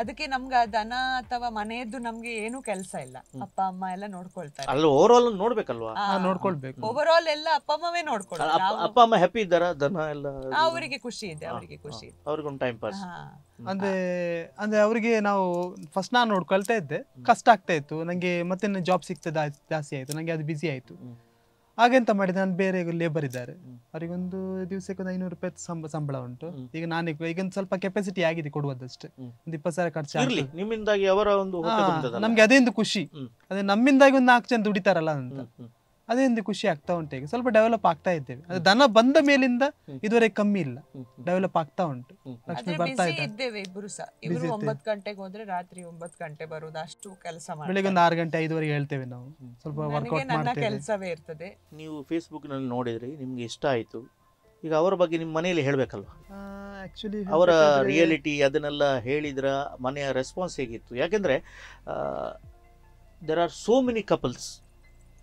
ಅದಕ್ಕೆ ನಮ್ಗೆ ಆ ದನ ಅಥವಾ ಮನೆಯದ್ದು ನಮ್ಗೆ ಏನು ಕೆಲಸ ಇಲ್ಲ, ಅಪ್ಪ ಅಮ್ಮ ಎಲ್ಲ ನೋಡ್ಕೊಳ್ತಾರೆ. ಅಲ್ಲ ಓವರ್ ಆಲ್ ನೋಡ್ಬೇಕಲ್ವಾ? ನೋಡ್ಕೊಳ್ಬೇಕು. ಓವರ್ ಆಲ್ ಎಲ್ಲ ಅಪ್ಪ ಅಮ್ಮವೇ ನೋಡ್ಕೊಳ್ತಾರೆ. ಅಪ್ಪ ಅಮ್ಮ ಹ್ಯಾಪಿ ಇದ್ದಾರಾ? ದನ ಎಲ್ಲ ಅವರಿಗೆ ಖುಷಿ ಇದೆ, ಅವರಿಗೆ ಖುಷಿ ಇದೆ. ಅವ್ರಿಗೊಂದು ಟೈಮ್ ಪಾಸ್. ಅಂದ್ರೆ ಅವರಿಗೆ ನಾವು ಫಸ್ಟ್ ನಾನು ನೋಡ್ಕೊಳ್ತಾ ಇದ್ದೆ, ಕಷ್ಟ ಆಗ್ತಾ ಇತ್ತು ನಂಗೆ. ಮತ್ತೆ ಜಾಬ್ ಸಿಗ್ತದೆ ಜಾಸ್ತಿ ಆಯ್ತು ನಂಗೆ, ಅದು ಬಿಸಿ ಆಯ್ತು. ಹಾಗೆಂತ ಮಾಡಿದೆ, ನಾನು ಬೇರೆ ಲೇಬರ್ ಇದ್ದಾರೆ, ಅವರಿಗೊಂದು ದಿವಸಕ್ಕೆ 500 ರೂಪಾಯಿ ಸಂಬಳ ಉಂಟು. ಈಗ ಈಗ ಸ್ವಲ್ಪ ಕೆಪಾಸಿಟಿ ಆಗಿದೆ ಕೊಡುವುದಷ್ಟೇ, ಒಂದು 20,000 ಖರ್ಚು. ನಿಮ್ಮಿಂದಾಗಿ ಅವರ ಒಂದು ನಮ್ಗೆ ಅದೇ ಒಂದು ಖುಷಿ, ಅದೇ ನಮ್ಮಿಂದಾಗಿ ಒಂದು 4 ಜನ ದುಡಿತಾರಲ್ಲ ಅಂತ, ಅದೇ ಒಂದು ಖುಷಿ ಆಗ್ತಾ ಉಂಟು. ಈಗ ಸ್ವಲ್ಪ ಡೆವಲಪ್ ಆಗ್ತಾ ಇದ್ದೇವೆ. ಅದು ದನ ಬಂದ ಮೇಲಿಂದ ಇದುವರೆಗೆ ಕಮ್ಮಿ ಇಲ್ಲ, ಡೆವಲಪ್ ಆಗ್ತಾ ಉಂಟು. ಲಕ್ಷ್ಮಿ ಬರ್ತಾ ಇದ್ದೇವೆ ಇಬ್ರು ಸಹ. ಇಬ್ರು 9 ಗಂಟೆಗೆ ಹೋದ್ರೆ ರಾತ್ರಿ 9 ಗಂಟೆ ಬರುದು, ಅಷ್ಟು ಕೆಲಸ ಮಾಡಿ ಬೆಳಿಗ್ಗೆ ಒಂದು 6 ಗಂಟೆ 5ವರೆಗೆ ಹೇಳ್ತೇವೆ ನಾವು, ಸ್ವಲ್ಪ ವರ್ಕೌಟ್ ಮಾಡ್ತೇವೆ. ಕೆಲಸವೇ ಇರ್ತದೆ. ನೀವು ಫೇಸ್ಬುಕ್ ನಲ್ಲಿ ನೋಡಿದ್ರಿ, ನಿಮ್ಗೆ ಇಷ್ಟ ಆಯ್ತು. ಈಗ ಅವರ ಬಗ್ಗೆ ನಿಮ್ಮ ಮನೆಯಲ್ಲಿ ಹೇಳ್ಬೇಕಲ್ವಾ? ಆಕ್ಚುಲಿ ಅವರ ರಿಯಾಲಿಟಿ ಅದನ್ನೆಲ್ಲ ಹೇಳಿದ್ರ, ಮನೆಯ ರೆಸ್ಪಾನ್ಸ್ ಹೇಗಿತ್ತು? ಯಾಕೆಂದ್ರೆ there are so many couples,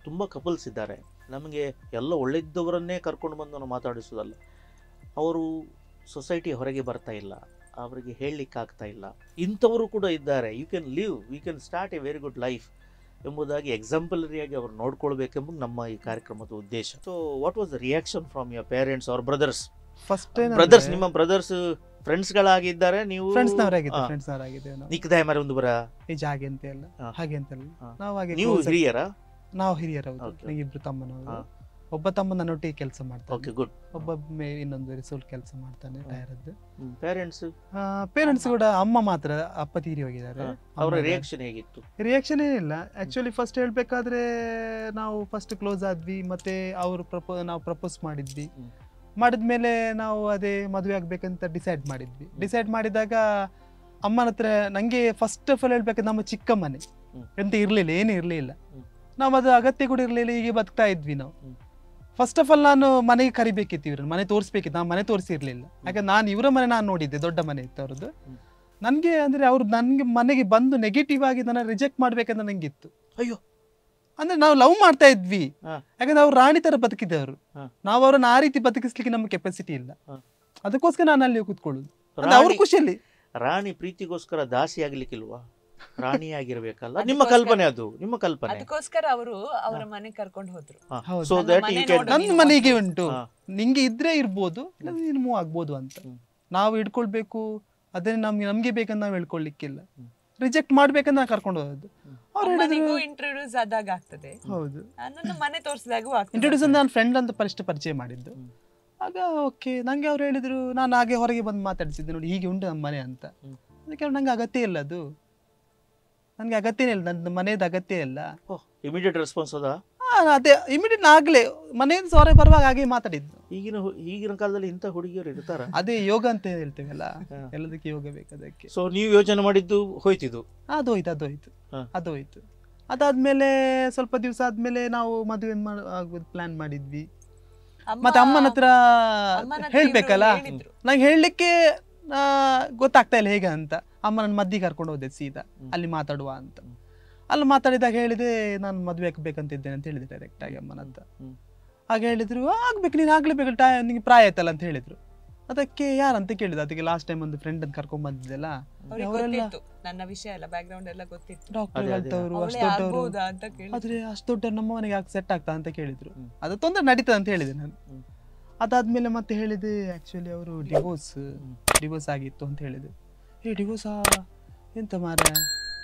ತುಂಬ ಕಪಲ್ಸ್ ಇದ್ದಾರೆ. ನಮಗೆ ಎಲ್ಲ ಒಳ್ಳೆದ್ದವರನ್ನೇ ಕರ್ಕೊಂಡು ಬಂದು ನಾವು ಮಾತಾಡಿಸೋದಲ್ಲ, ಅವರು ಸೊಸೈಟಿ ಹೊರಗೆ ಬರ್ತಾ ಇಲ್ಲ, ಅವರಿಗೆ ಹೇಳಲಿಕ್ಕಾಗ್ತಾ ಇಲ್ಲ, ಇಂಥವರು ಕೂಡ ಇದ್ದಾರೆ. You can live, you can start a very good life ಎಂಬುದಾಗಿ ಎಕ್ಸಾಂಪಲರಿಯಾಗಿ ಅವ್ರು ನೋಡ್ಕೊಳ್ಬೇಕೆಂಬುದು ನಮ್ಮ ಈ ಕಾರ್ಯಕ್ರಮದ ಉದ್ದೇಶ. So what was the reaction from your parents or brothers? Brothers, ನಿಮ್ಮ ಬ್ರದರ್ಸ್ ಫ್ರೆಂಡ್ಸ್ಗಳಾಗಿದ್ದಾರೆ, ನೀವು ಫ್ರೆಂಡ್ಸ್ನವರಾಗಿದ್ದೇವೆ. ನಿಕ್ದಾಯ ಮರ ಒಂದು ಬರ ನಿಜ ಹಾಗೆ ಅಂತ ಇಲ್ಲ, ಹಾಗೆ ಅಂತ ಇಲ್ಲ. ನಾವು ಹಾಗೆ, ನೀವು ಹಿರಿಯರ? ನಾವು ಹಿರಿಯರು. ನಂಗೆ 2 ತಮ್ಮನವರು. ಒಬ್ಬ ತಮ್ಮ ನನ್ನೊಟ್ಟಿಗೆ ಕೆಲಸ ಮಾಡ್ತಾನೆ, ಓಕೆ ಗುಡ್. ಒಬ್ಬ ಇನ್ನೊಂದು ರಿಸೋಲ್ ಕೆಲಸ ಮಾಡ್ತಾನೆ ಟೈರದ್ದು. ಪೇರೆಂಟ್ಸ್ ಕೂಡ ಅಮ್ಮ ಮಾತ್ರ, ಅಪ್ಪ ತೀರಿ ಹೋಗಿದ್ದಾರೆ. ಅವರ ರಿಯಾಕ್ಷನ್ ಹೇಗಿತ್ತು? ರಿಯಾಕ್ಷನ್ ಏನಿಲ್ಲ. ಆಕ್ಚುಲಿ ಫಸ್ಟ್ ಹೇಳ್ಬೇಕಾದ್ರೆ ನಾವು ಫಸ್ಟ್ ಕ್ಲೋಸ್ ಆದ್ವಿ, ಮತ್ತೆ ನಾವು ಪ್ರಪೋಸ್ ಮಾಡಿದ್ಮೇಲೆ ನಾವು ಅದೇ ಮದುವೆ ಆಗ್ಬೇಕಂತ ಡಿಸೈಡ್ ಮಾಡಿದಾಗ ಅಮ್ಮನ ಹತ್ರ ನಂಗೆ ಫಸ್ಟ್ ಆಫ್ ಆಲ್ ಹೇಳ್ಬೇಕಾದ್ರೆ ನಮ್ಮ ಚಿಕ್ಕ ಮನೆ ಎಂತ ಇರ್ಲಿಲ್ಲ, ಏನು ಇರ್ಲಿಲ್ಲ. ನಾವು ಅದು ಅಗತ್ಯ ಕೂಡ ಇರ್ಲಿಲ್ಲ, ಹೀಗೆ ಬದುಕ್ತಾ ಇದ್ವಿ ನಾವು. ಫಸ್ಟ್ ಆಫ್ ಆಲ್ ನಾನು ಮನೆಗೆ ಕರಿಬೇಕಿತ್ತು, ಇವ್ರನ್ನ ಮನೆ ತೋರಿಸ್ಬೇಕಿತ್ತು. ನಾನು ಮನೆ ತೋರಿಸಿರ್ಲಿಲ್ಲ, ಯಾಕಂದ್ರೆ ನಾನು ಇವರ ಮನೆ ನಾನು ನೋಡಿದ್ದೆ, ದೊಡ್ಡ ಮನೆ ಇತ್ತು ಅವ್ರದ್ದು. ನನ್ಗೆ ಅಂದ್ರೆ ಅವ್ರು ನನ್ಗೆ ಮನೆಗೆ ಬಂದು ನೆಗೆಟಿವ್ ಆಗಿ ನನ್ನ ರಿಜೆಕ್ಟ್ ಮಾಡ್ಬೇಕಂತ ನಂಗಿತ್ತು. ಅಯ್ಯೋ, ಅಂದ್ರೆ ನಾವು ಲವ್ ಮಾಡ್ತಾ ಇದ್ವಿ, ಯಾಕಂದ್ರೆ ಅವ್ರು ರಾಣಿ ತರ ಬದುಕಿದವರು. ನಾವು ಅವ್ರನ್ನ ಆ ರೀತಿ ಬದುಕಿಸ್ಲಿಕ್ಕೆ ನಮ್ಗೆ ಕೆಪಾಸಿಟಿ ಇಲ್ಲ, ಅದಕ್ಕೋಸ್ಕರ ನಾನು ಅಲ್ಲಿ ಕೂತ್ಕೊಳ್ಳುದು. ಅವ್ರ ಖುಷಿಯಲ್ಲಿ. ರಾಣಿ ಪ್ರೀತಿಗೋಸ್ಕರ ದಾಸಿ ಆಗ್ಲಿಕ್ಕಿಲ್ವಾ? ರಾಣಿಯಾಗಿರ್ಬೇಕಲ್ಲ, ನಿಮ್ಮ ಕಲ್ಪನೆ, ಅದು ನಿಮ್ಮ ಕಲ್ಪನೆ. ಅದಕ್ಕೋಸ್ಕರ ಅವರು ಅವರ ಮನೆ ಕರ್ಕೊಂಡು ಹೋದ್ರು. ನನ್ನ ಮನೆಗೆ ಉಂಟು, ನಿಂಗೆ ಇದ್ರೆ ಇರ್ಬೋದು, ನೀನು ಮೂವ್ ಆಗ್ಬೋದು ಅಂತ. ನಾವು ಹಿಡ್ಕೊಳ್ಬೇಕು, ಅದೇ ನಮ್ಗೆ ಬೇಕಂತ ನಾವು ಹೇಳ್ಕೊಳ್ಲಿಕ್ಕಿಲ್ಲ. ರಿಜೆಕ್ಟ್ ಮಾಡ್ಬೇಕಂತ ನಾವು ಕರ್ಕೊಂಡು ಹೋದದ್ದು. ಇಂಟ್ರೊಡ್ಯೂಸ್ ಆದಾಗ ಆಗ್ತದೆ. ಹೌದು, ನನ್ನ ಮನೆ ತೋರಿಸಿದಾಗೂ ಇಂಟ್ರೊಡ್ಯೂಸ್ ಅಂತ ನಾನು ಫ್ರೆಂಡ್ ಅಂತ ಪರಿಚಯ ಮಾಡಿದ್ದು. ಆಗ ಓಕೆ, ನಂಗೆ ಅವ್ರು ಹೇಳಿದ್ರು, ನಾನು ಹಾಗೆ ಹೊರಗೆ ಬಂದು ಮಾತಾಡಿಸಿದ್ದೆ, ನೋಡಿ ಹೀಗೆ ಉಂಟು ನಮ್ಮ ಮನೆ ಅಂತ. ಅದಕ್ಕೆ ನಂಗೆ ಅಗತ್ಯ ಇಲ್ಲ, ಅದು ನನ್ಗೆ ಅಗತ್ಯನೇ ಇಲ್ಲ, ನನ್ನ ಮನೆಯದು ಅಗತ್ಯ ಇಲ್ಲ. ಇಮಿಡಿಯೇಟ್ ರೆಸ್ಪಾನ್ಸ್ ಅದ? ಅದೇ ಇಮಿಡಿಯೇಟ್ ಆಗ್ಲೇ ಮನೆಯಿಂದ ಹೊರಗೆ ಬರುವಾಗ ಹಾಗೆ ಮಾತಾಡಿದ್ದು. ಈಗಿನ ಕಾಲದಲ್ಲಿ ಇಂಥ ಹುಡುಗಿಯರು ಇರ್ತಾರ? ಅದೇ ಯೋಗ ಅಂತ ಹೇಳ್ತೇವಲ್ಲ, ಎಲ್ಲದಕ್ಕೆ ಯೋಗ ಬೇಕು ಅದಕ್ಕೆ. ಸೊ ನೀವು ಯೋಚನೆ ಮಾಡಿದ್ದು ಹೋಯ್ತಿದ್ದು? ಅದೋಯ್ತು. ಅದಾದ್ಮೇಲೆ ಸ್ವಲ್ಪ ದಿವಸ ಆದ್ಮೇಲೆ ನಾವು ಮದುವೆ ಪ್ಲಾನ್ ಮಾಡಿದ್ವಿ. ಮತ್ತೆ ಅಮ್ಮನ ಹತ್ರ ಹೇಳ್ಬೇಕಲ್ಲ, ನಂಗೆ ಹೇಳಲಿಕ್ಕೆ ಗೊತ್ತಾಗ್ತಾ ಇಲ್ಲ ಹೇಗೆ ಅಂತ. ಅಮ್ಮ ನನ್ನ ಮದ್ದಿಗೆ ಕರ್ಕೊಂಡು ಹೋದೆ ಸೀದಾ, ಅಲ್ಲಿ ಮಾತಾಡುವ ಅಂತ. ಅಲ್ಲಿ ಮಾತಾಡಿದಾಗ ಹೇಳಿದೆ, ನಾನು ಮದುವೆ ಆಗ್ಬೇಕಂತಿದ್ದೇನೆ ಅಂತ ಹೇಳಿದೆ ಡೈರೆಕ್ಟ್ ಆಗಿ ಅಮ್ಮನ ಹತ್ರ. ಹಾಗೆ ಹೇಳಿದ್ರು, ಆಗ್ಬೇಕು, ನೀನು ಆಗ್ಲೇಬೇಕು, ನಿಂಗೆ ಪ್ರಾಯ ಆಯ್ತಲ್ಲ ಅಂತ ಹೇಳಿದ್ರು. ಅದಕ್ಕೆ ಯಾರಂತ ಕೇಳಿದ, ಅದಕ್ಕೆ ಲಾಸ್ಟ್ ಟೈಮ್ ಒಂದು ಫ್ರೆಂಡ್ ಅಂತ ಕರ್ಕೊಂಡ್ ಬಂದಿದ್ದೆಲ್ಲ, ನನ್ನ ವಿಷಯ ಎಲ್ಲ ಬ್ಯಾಕ್ ಗ್ರೌಂಡ್ ಎಲ್ಲ ಗೊತ್ತಿತ್ತು. ಡಾಕ್ಟರ್ ಹೇಳ್ತವ್ರು, ಅಷ್ಟು ದೊಡ್ಡವರು, ಆದ್ರೆ ಅಷ್ಟು ದೊಡ್ಡ ನಮ್ಮ ಮನೆಗೆ ಯಾಕೆ ಸೆಟ್ ಆಗ್ತಾ ಅಂತ ಕೇಳಿದ್ರು. ಅದು ತೊಂದರೆ ನಡೀತದೆ ಅಂತ ಹೇಳಿದೆ ನಾನು. ಅದಾದ್ಮೇಲೆ ಮತ್ತೆ ಹೇಳಿದೆ, ಆಕ್ಚುಲಿ ಅವರು ಡಿವೋರ್ಸ್ ಆಗಿತ್ತು ಅಂತ ಹೇಳಿದೆ. ಡಿವೋರ್ಸ್ ಎಂತ ಮಾರ,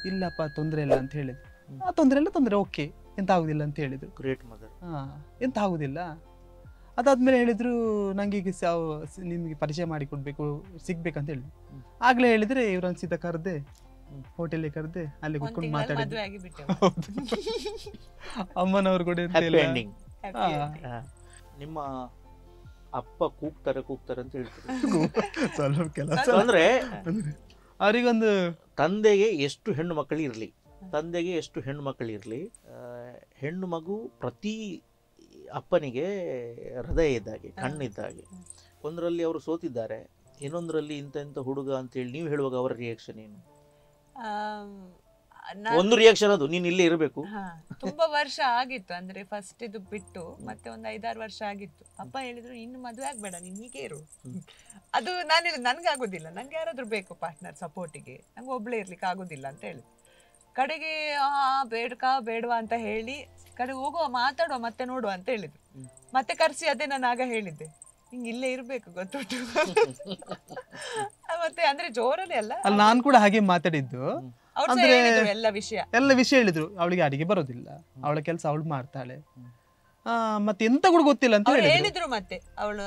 ಇಲ್ಲಪ್ಪ ತೊಂದರೆ ಇಲ್ಲ ಅಂತ ಹೇಳಿದ್ರು. ತೊಂದರೆ ಓಕೆ, ಎಂತ ಆಗುದಿಲ್ಲ ಅಂತ ಹೇಳಿದ್ರು. Great mother. ಎಂತ ಆಗುದಿಲ್ಲ. ಅದಾದ್ಮೇಲೆ ಹೇಳಿದ್ರು, ನಂಗೆ ಈಗ ನಿಮ್ಗೆ ಪರಿಚಯ ಮಾಡಿ ಕೊಡ್ಬೇಕು, ಸಿಗ್ಬೇಕಂತ ಹೇಳಿದ್ರು. ಆಗ್ಲೇ ಹೇಳಿದ್ರೆ ಇವ್ರನ್ನ ಸೀದಾ ಕರೆದೆ, ಹೋಟೆಲ್ ಕರೆದೆ, ಅಲ್ಲಿ ಕುತ್ಕೊಂಡು ಮಾತಾಡಿದ್ರು. ಅಮ್ಮನವ್ರು ಕೂಡ ನಿಮ್ಮ ಅಪ್ಪ ಕೂಗ್ತಾರೆ ಅಂತ ಹೇಳ್ತಾರೆ. ಸ್ವಲ್ಪ ಕೆಲಸ ಅಂದ್ರೆ ಅವರಿಗೊಂದು ತಂದೆಗೆ ಎಷ್ಟು ಹೆಣ್ಣು ಮಕ್ಕಳು ಇರಲಿ, ಹೆಣ್ಣು ಮಗು ಪ್ರತಿ ಅಪ್ಪನಿಗೆ ಹೃದಯ ಇದ್ದಾಗೆ, ಕಣ್ಣಿದ್ದಾಗೆ. ಒಂದರಲ್ಲಿ ಅವರು ಸೋತಿದ್ದಾರೆ, ಇನ್ನೊಂದರಲ್ಲಿ ಇಂಥ ಹುಡುಗ ಅಂತೇಳಿ ನೀವು ಹೇಳುವಾಗ ಅವರ ರಿಯಾಕ್ಷನ್ ಏನು? ಒಂದು ರಿಯಾಕ್ಷನ್ ಅದು ನೀನ್ ಇಲ್ಲೇ ಇರಬೇಕು. ತುಂಬಾ ವರ್ಷ ಆಗಿತ್ತು, ಅಂದ್ರೆ ಫಸ್ಟ್ ಇದು ಬಿಟ್ಟು ಮತ್ತೆ ಒಂದು 5-6 ವರ್ಷ ಆಗಿತ್ತು. ಅಪ್ಪ ಹೇಳಿದ್ರು ಇನ್ನು ಮದುವೆ ಆಗ್ಬೇಡ, ನೀನ್ ಹೀಗೆ ಇರು. ಅದು ನಾನು ಹೇಳಿದ್ ನನ್ಗೆ ಆಗೋದಿಲ್ಲ, ನಂಗೆ ಯಾರಾದ್ರೂ ಬೇಕು ಪಾರ್ಟ್ನರ್ ಸಪೋರ್ಟಿಗೆ, ನಂಗೆ ಒಬ್ಳೇ ಇರ್ಲಿಕ್ಕೆ ಆಗೋದಿಲ್ಲ ಅಂತ ಹೇಳಿ ಕಡೆಗೆ ಬೇಡವಾ ಅಂತ ಹೇಳಿ ಕಡೆಗೆ ಹೋಗುವ ಮಾತಾಡುವ ಮತ್ತೆ ನೋಡುವ ಅಂತ ಹೇಳಿದ್ರು. ಮತ್ತೆ ಕರ್ಸಿ ಅದೇ ನಾನು ಆಗ ಹೇಳಿದ್ದೆ, ಹಿಂಗೆ ಇಲ್ಲೇ ಇರ್ಬೇಕು ಗೊತ್ತುಂಟು. ಮತ್ತೆ ಅಂದ್ರೆ ಜೋರಲ್ಲಿ ಅಲ್ಲ, ಅಲ್ಲಿ ನಾನು ಕೂಡ ಹಾಗೆ ಮಾತಾಡಿದ್ದು. ಎಲ್ಲ ವಿಷಯ ಹೇಳಿದ್ರು, ಅವಳಿಗೆ ಅಡಿಗೆ ಬರೋದಿಲ್ಲ, ಅವಳ ಕೆಲಸ ಅವಳು ಮಾಡ್ತಾಳೆ, ಮತ್ತೆ ಎಂತ ಕೂಡ ಗೊತ್ತಿಲ್ಲ ಅಂತ ಹೇಳಿದ್ರು. ಮತ್ತೆ ಅವಳು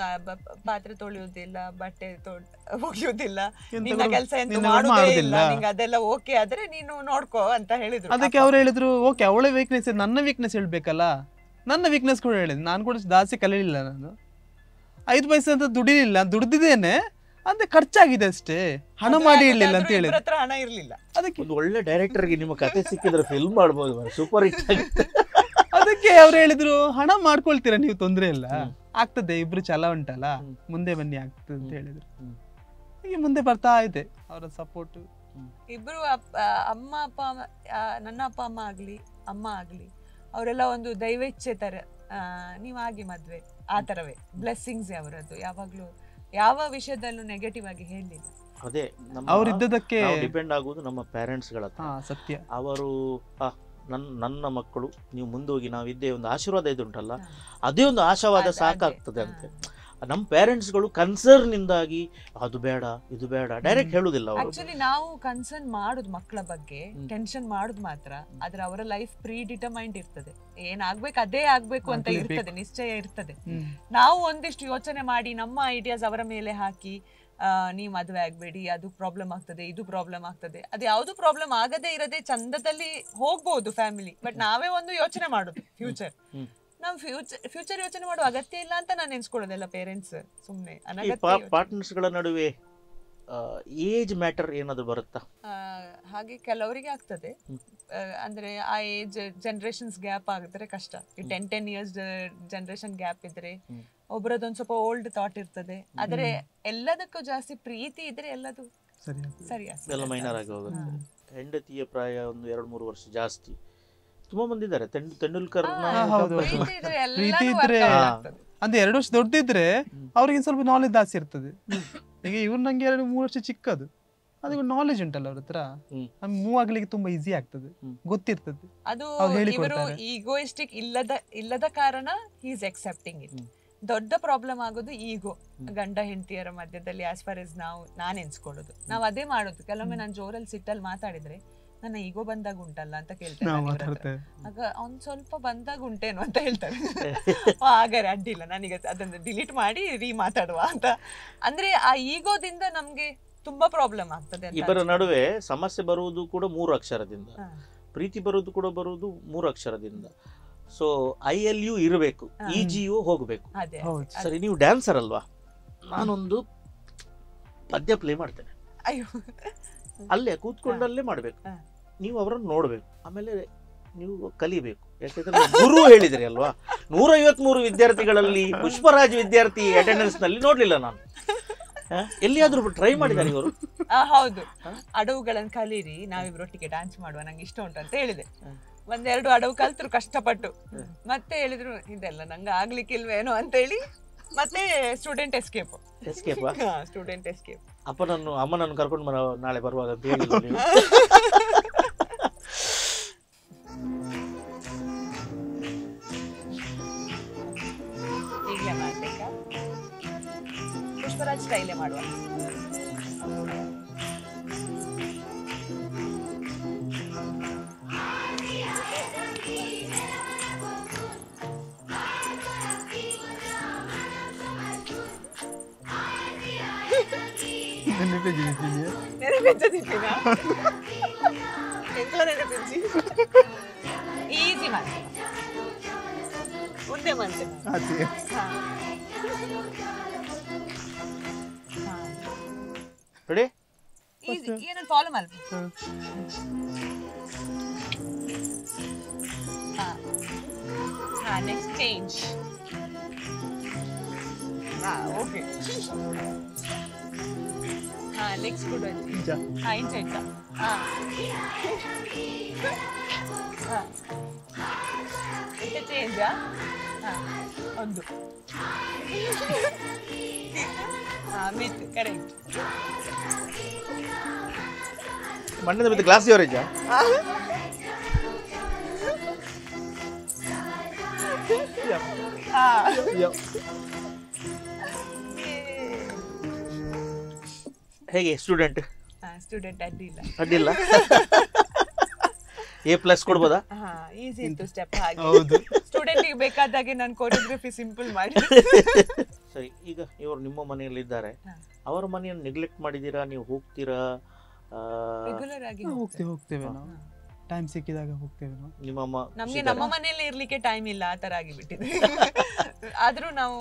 ಪಾತ್ರೆ ತೊಳೆಯುವುದಿಲ್ಲ, ಬಟ್ಟೆ ಒಗೆಯುವುದಿಲ್ಲ, ನಿನ್ನ ಕೆಲಸ ಎಂತ ಮಾಡುವುದಿಲ್ಲ, ನಿಂಗೆ ಅದೆಲ್ಲ ಓಕೆ ಆದ್ರೆ ನೀನು ನೋಡ್ಕೋ ಅಂತ ಹೇಳಿದ್ರು. ಅದಕ್ಕೆ ಅವ್ರು ಹೇಳಿದ್ರು ಓಕೆ ಅವಳ ವೀಕ್ನೆಸ್, ನನ್ನ ವೀಕ್ನೆಸ್ ಹೇಳ್ಬೇಕಲ್ಲ, ನನ್ನ ವೀಕ್ನೆಸ್ ಕೂಡ ಹೇಳಿದ್ರು. ನಾನು ಕೂಡ ಜಾಸ್ತಿ ಕಲಿಲಿಲ್ಲ, ನಾನು 5 ಪೈಸೆ ಅಂತ ದುಡಿಲಿಲ್ಲ, ದುಡ್ದಿದ್ದೇನೆ ಅಂದ್ರೆ ಖರ್ಚಾಗಿದೆ ಅಷ್ಟೇ, ಹಣ ಮಾಡಿ ಇರ್ಲಿಲ್ಲ ಅಂತ ಹೇಳಿದ್ರು. ಹಣ ಇರ್ಲಿಲ್ಲ. ಅದಕ್ಕೆ ಒಂದು ಒಳ್ಳೆ ಡೈರೆಕ್ಟರ್ಗೆ ನಿಮ್ಮ ಕತೆ ಸಿಕ್ಕಿದ್ರೆ ಫಿಲ್ಮ್ ಮಾಡ್ಬೋದು, ಸೂಪರ್ ಹಿಟ್ ಆಗುತ್ತೆ. ಅದಕ್ಕೆ ಅವ್ರು ಹೇಳಿದ್ರು ಹಣ ಮಾಡ್ಕೊಳ್ತೀರಾ ನೀವು, ತೊಂದ್ರೆ ಇಲ್ಲ, ಆಗ್ತದೆ, ಇಬ್ರು ಛಲ ಉಂಟಲ್ಲ, ಮುಂದೆ ಬನ್ನಿ ಆಗ್ತದೆ ಅಂತ ಹೇಳಿದ್ರು. ಹೀಗೆ ಮುಂದೆ ಬರ್ತಾ ಇದೆ ಅವರ ಸಪೋರ್ಟ್. ಇಬ್ರು ಅಮ್ಮ ಅಪ್ಪ, ನನ್ನ ಅಪ್ಪ ಅಮ್ಮ ಆಗ್ಲಿ ಅಮ್ಮ ಆಗ್ಲಿ ಅವರೆಲ್ಲ ಒಂದು ದೈವ ಇಚ್ಛೆ ತರ, ನೀವಾಗಿ ಮದ್ವೆ ಆ ತರವೇ ಬ್ಲೆಸ್ಸಿಂಗ್ಸ್ ಅವರದ್ದು. ಯಾವಾಗ್ಲೂ ಯಾವ ವಿಷಯದಲ್ಲೂ ನೆಗೆಟಿವ್ ಆಗಿ ಹೇಳಲಿಲ್ಲ. ಅದೇ ಅವರಿದ್ದದಕ್ಕೆ ಡಿಪೆಂಡ್ ಆಗುವುದು ನಮ್ಮ ಪೇರೆಂಟ್ಸ್ ಗಳ ಹತ್ರ. ಸತ್ಯ. ಅವರು ನನ್ನ ಮಕ್ಕಳು ನೀವು ಮುಂದೋಗಿ ನಾವಿದ್ದೇ ಒಂದು ಆಶೀರ್ವಾದ ಇದುಂಟಲ್ಲ, ಅದೇ ಒಂದು ಆಶಾವಾದ ಸಾಕಾಗ್ತದೆ ಅಂತ. ನಮ್ಮ ಪೇರೆಂಟ್ಸ್ಗಳು ಕನ್ಸರ್ನ್ ಇಂದಾಗಿ ಅದು ಬೇಡ ಇದು ಬೇಡ ಡೈರೆಕ್ಟ್ ಹೇಳುದಿಲ್ಲ. ಆಕ್ಚುಲಿ ನಾವು ಕನ್ಸರ್ನ್ ಮಾಡುದು ಮಕ್ಕಳ ಬಗ್ಗೆ, ಟೆನ್ಷನ್ ಮಾಡುದು ಮಾತ್ರ, ಆದ್ರೆ ಅವರ ಲೈಫ್ ಪ್ರೀ ಡಿಟರ್ಮೈನ್ಡ್ ಇರ್ತದೆ, ಏನಾಗ್ಬೇಕು ಅದೇ ಆಗ್ಬೇಕು ಅಂತ ಇರ್ತದೆ, ನಿಶ್ಚಯ ಇರ್ತದೆ. ನಾವು ಒಂದಿಷ್ಟು ಯೋಚನೆ ಮಾಡಿ ನಮ್ಮ ಐಡಿಯಾಸ್ ಅವರ ಮೇಲೆ ಹಾಕಿ ನೀವು ಮದುವೆ ಆಗ್ಬೇಡಿ, ಅದು ಪ್ರಾಬ್ಲಮ್ ಆಗ್ತದೆ, ಇದು ಪ್ರಾಬ್ಲಮ್ ಆಗ್ತದೆ, ಅದು ಯಾವ್ದು ಪ್ರಾಬ್ಲಮ್ ಆಗದೆ ಇರದೆ ಚಂದದಲ್ಲಿ ಹೋಗ್ಬಹುದು ಫ್ಯಾಮಿಲಿ. ಬಟ್ ನಾವೇ ಒಂದು ಯೋಚನೆ ಮಾಡುದು ಫ್ಯೂಚರ್, ನಮ್ ಫ್ಯೂಚರ್ ಯೋಚನೆ ಮಾಡುವ ಅಗತ್ಯ ಇಲ್ಲ ಅಂತ ನಾನು ಎನ್ಸ್ಕೊಳ್ಳೋದೆಲ್ಲ ಪೇರೆಂಟ್ಸ್ ಸುಮ್ನೆ ಪಾರ್ಟ್ನರ್ಸ್ ಗಳ ನಡುವೆ ಏಜ್ ಮ್ಯಾಟರ್ ಏನಾದ್ರು ಬರುತ್ತಾ? ಹಾಗೆ ಕೆಲವರಿಗೆ ಆಗ್ತದೆ, ಅಂದ್ರೆ ಆ ಏಜ್ ಜನರೇಷನ್ಸ್ ಗ್ಯಾಪ್ ಆಗಿದ್ರೆ ಕಷ್ಟ. ಈ 10 years ಜನರೇಷನ್ ಗ್ಯಾಪ್ ಇದ್ರೆ ಒಬ್ಬರದೊಂದ್ ಸ್ವಲ್ಪ ಓಲ್ಡ್ ಥಾಟ್ ಇರ್ತದೆ, ಆದ್ರೆ ಎಲ್ಲದಕ್ಕೂ ಜಾಸ್ತಿ ಪ್ರೀತಿ ಇದ್ರೆ ಎಲ್ಲದು ಸರಿ ಎಲ್ಲ ಮೈನರ್ ಆಗಿ ಹೋಗುತ್ತೆ. ಹೆಂಡತಿಯ ಪ್ರಾಯ ಒಂದು 2-3 ವರ್ಷ ಜಾಸ್ತಿ. ತುಂಬಾ ಮಂದಿ ಇದ್ದಾರೆ ತೆಂಡೂಲ್ಕರ್ ಪ್ರೀತಿ ಇದ್ರೆ ಅಂದ್ರೆ 2 ವರ್ಷ ದೊಡ್ಡದಿದ್ರೆ ಅವ್ರಿಗೆ ಸ್ವಲ್ಪ ನಾಲೆಜ್ ಜಾಸ್ತಿ ಇರ್ತದೆ. ಈಗ ಇವ್ರು ನಂಗೆ 2-3 ವರ್ಷ ಚಿಕ್ಕದು, ಅದಕ್ಕೆ ನಾಲೆಜ್ ಉಂಟಲ್ಲ ಅವ್ರ ಹತ್ರ, ನಮ್ಗೆ ಮೂವ್ ಆಗ್ಲಿಕ್ಕೆ ತುಂಬಾ ಈಸಿ ಆಗ್ತದೆ, ಗೊತ್ತಿರ್ತದೆ. ಅದು ಇವರು ಈಗೋಯಿಸ್ಟಿಕ್ ಇಲ್ಲದ ಕಾರಣ ಹಿ ಇಸ್ ಅಕ್ಸೆಪ್ಟಿಂಗ್ ಇಟ್. ದೊಡ್ಡ ಪ್ರಾಬ್ಲಮ್ ಆಗೋದು ಈಗೋ, ಗಂಡ ಹೆಂಡತಿಯರ ಮಧ್ಯದಲ್ಲಿ. ಆಸ್ ಫಾರ್ ಎಸ್ ನಾನು ಎನ್ಸ್ಕೊಳ್ಳೋದು, ನಾವ್ ಅದೇ ಮಾಡೋದು. ಕೆಲವೊಮ್ಮೆ ನಾನು ಜೋರಲ್ಲಿ ಸಿಟ್ಟಲ್ಲಿ ಮಾತಾಡಿದ್ರೆ ನನ್ನ ಈಗೋ ಬಂದಾಗ ಉಂಟಲ್ಲ ಅಂತ ಕೇಳ್ತೇನೆ, ಆಗ ಅವ್ನ್ ಸ್ವಲ್ಪ ಬಂದಾಗ ಉಂಟೇನು ಅಂತ ಹೇಳ್ತಾರೆ. ಹಾಗಾದ್ರೆ ಅಡ್ಡಿಲ್ಲ, ನನಗೆ ಅದನ್ನ ಡಿಲೀಟ್ ಮಾಡಿ ಮಾತಾಡುವ ಅಂತ. ಅಂದ್ರೆ ಆ ಈಗೋದಿಂದ ನಮ್ಗೆ ತುಂಬಾ ಪ್ರಾಬ್ಲಮ್ ಆಗ್ತದೆ. ಇಬ್ಬರ ನಡುವೆ ಸಮಸ್ಯೆ ಬರುವುದು ಕೂಡ 3 ಅಕ್ಷರದಿಂದ, ಪ್ರೀತಿ ಬರುವುದು ಕೂಡ ಬರುವುದು 3 ಅಕ್ಷರದಿಂದ. ಸೊ ILU ಇರಬೇಕು, EGU ಹೋಗಬೇಕು. ಸರಿ, ನೀವು ಡ್ಯಾನ್ಸರ್ ಅಲ್ವಾ? ನಾನೊಂದು ಪದ್ಯ ಪ್ಲೇ ಮಾಡ್ತೇನೆ, ಅಲ್ಲೇ ಕೂತ್ಕೊಂಡಲ್ಲೇ ಮಾಡ್ಬೇಕು, ನೀವು ಅವರನ್ನು ನೋಡ್ಬೇಕು, ಆಮೇಲೆ ನೀವು ಕಲಿಬೇಕು. ಯಾಕಂದ್ರೆ ಗುರು ಹೇಳಿದ್ರಿ ಅಲ್ವಾ, 153 ವಿದ್ಯಾರ್ಥಿಗಳಲ್ಲಿ ಪುಷ್ಪರಾಜ್ ವಿದ್ಯಾರ್ಥಿ ಅಟೆಂಡೆನ್ಸ್ ನಲ್ಲಿ ನೋಡ್ಲಿಲ್ಲ ನಾನು. ಎಲ್ಲಿಯಾದ್ರೂ ಟ್ರೈ ಮಾಡಿದ್ದಾರೆ ಇವರು? ಹೌದು, ಅಡವುಗಳನ್ನು ಕಲೀರಿ, ನಾವಿಬ್ರೊಟ್ಟಿಗೆ ಡ್ಯಾನ್ಸ್ ಮಾಡುವ, ನಂಗೆ ಇಷ್ಟ ಉಂಟು ಅಂತ ಹೇಳಿದೆ. 1-2 ಅಡವು ಕಲ್ತರು ಕಷ್ಟಪಟ್ಟು, ಮತ್ತೆ ಹೇಳಿದ್ರು ಇದೆಲ್ಲ ನಂಗೆ ಆಗ್ಲಿಕ್ಕಿಲ್ವೇನೋ ಅಂತ ಹೇಳಿ ಮತ್ತೆ ಸ್ಟೂಡೆಂಟ್ ಎಸ್ಕೇಪ್. Student escape. ಅಮ್ಮನನ್ನು ಕರ್ಕೊಂಡು ನಾಳೆ ಬರುವಾಗ ಅಂತ ಹೇಳಿದ್ರು ನೀವು. ಈಗಲೇ ಮಾಡ್ಬೇಕಾ? ಪುಷ್ಪರಾಜ್ ಸ್ಟೈಲೇ ಮಾಡುವ. ಈಸಿ ಮಾಡಿ ಮುಂದೆ ಮಂತೆ ಏನನ್ನು ಫಾಲೋ ಮಾಡ್ಬೇಕು. Next change. ಓಕೆ. ನೆಕ್ಸ್ಟ್ ಕೂಡ ಇಂಚ ಇಂಚ ಚೇಂಜಾ ಒಂದು ಮಿತ್ ಕರೆಕ್ಟ್ ಮಣ್ಣದ ಮಿತ್ ಗ್ಲಾಸ್ ಯವರೇಜ ಹೇಗೆ ಸ್ಟೂಡೆಂಟ್ ಅಡ್ಡಿಲ್ಲ A+ ಕೊಡ್ಬೋದಾ? ಈಸಿ ಇತ್ತು ಸ್ಟೆಪ್ ಹಾಗೆ. ಸ್ಟೂಡೆಂಟಿಗೆ ಬೇಕಾದಾಗೆ ನಾನು ಕೊರಿಯೋಗ್ರಫಿ ಸಿಂಪಲ್ ಮಾಡಿ. ಸರಿ, ಈಗ ಇವರು ನಿಮ್ಮ ಮನೆಯಲ್ಲಿ ಇದ್ದಾರೆ, ಅವರ ಮನೆಯನ್ನು ನೆಗ್ಲೆಕ್ಟ್ ಮಾಡಿದೀರಾ? ನೀವು ಹೋಗ್ತೀರಾ? ರೆಗ್ಯುಲರ್ ಆಗಿ ಹೋಗ್ತೇವೆ ನಾವು, ಟೈಮ್ ಸಿಕ್ಕಿದಾಗ ಹೋಗ್ತೇವೆ ನಾವು. ನಿಮ್ಮಮ್ಮ ನಮ್ಗೆ ನಮ್ಮ ಮನೆಯಲ್ಲಿ ಇರ್ಲಿಕ್ಕೆ ಟೈಮ್ ಇಲ್ಲ, ಆ ತರ ಆಗಿಬಿಟ್ಟಿದೆ. ಆದ್ರೂ ನಾವು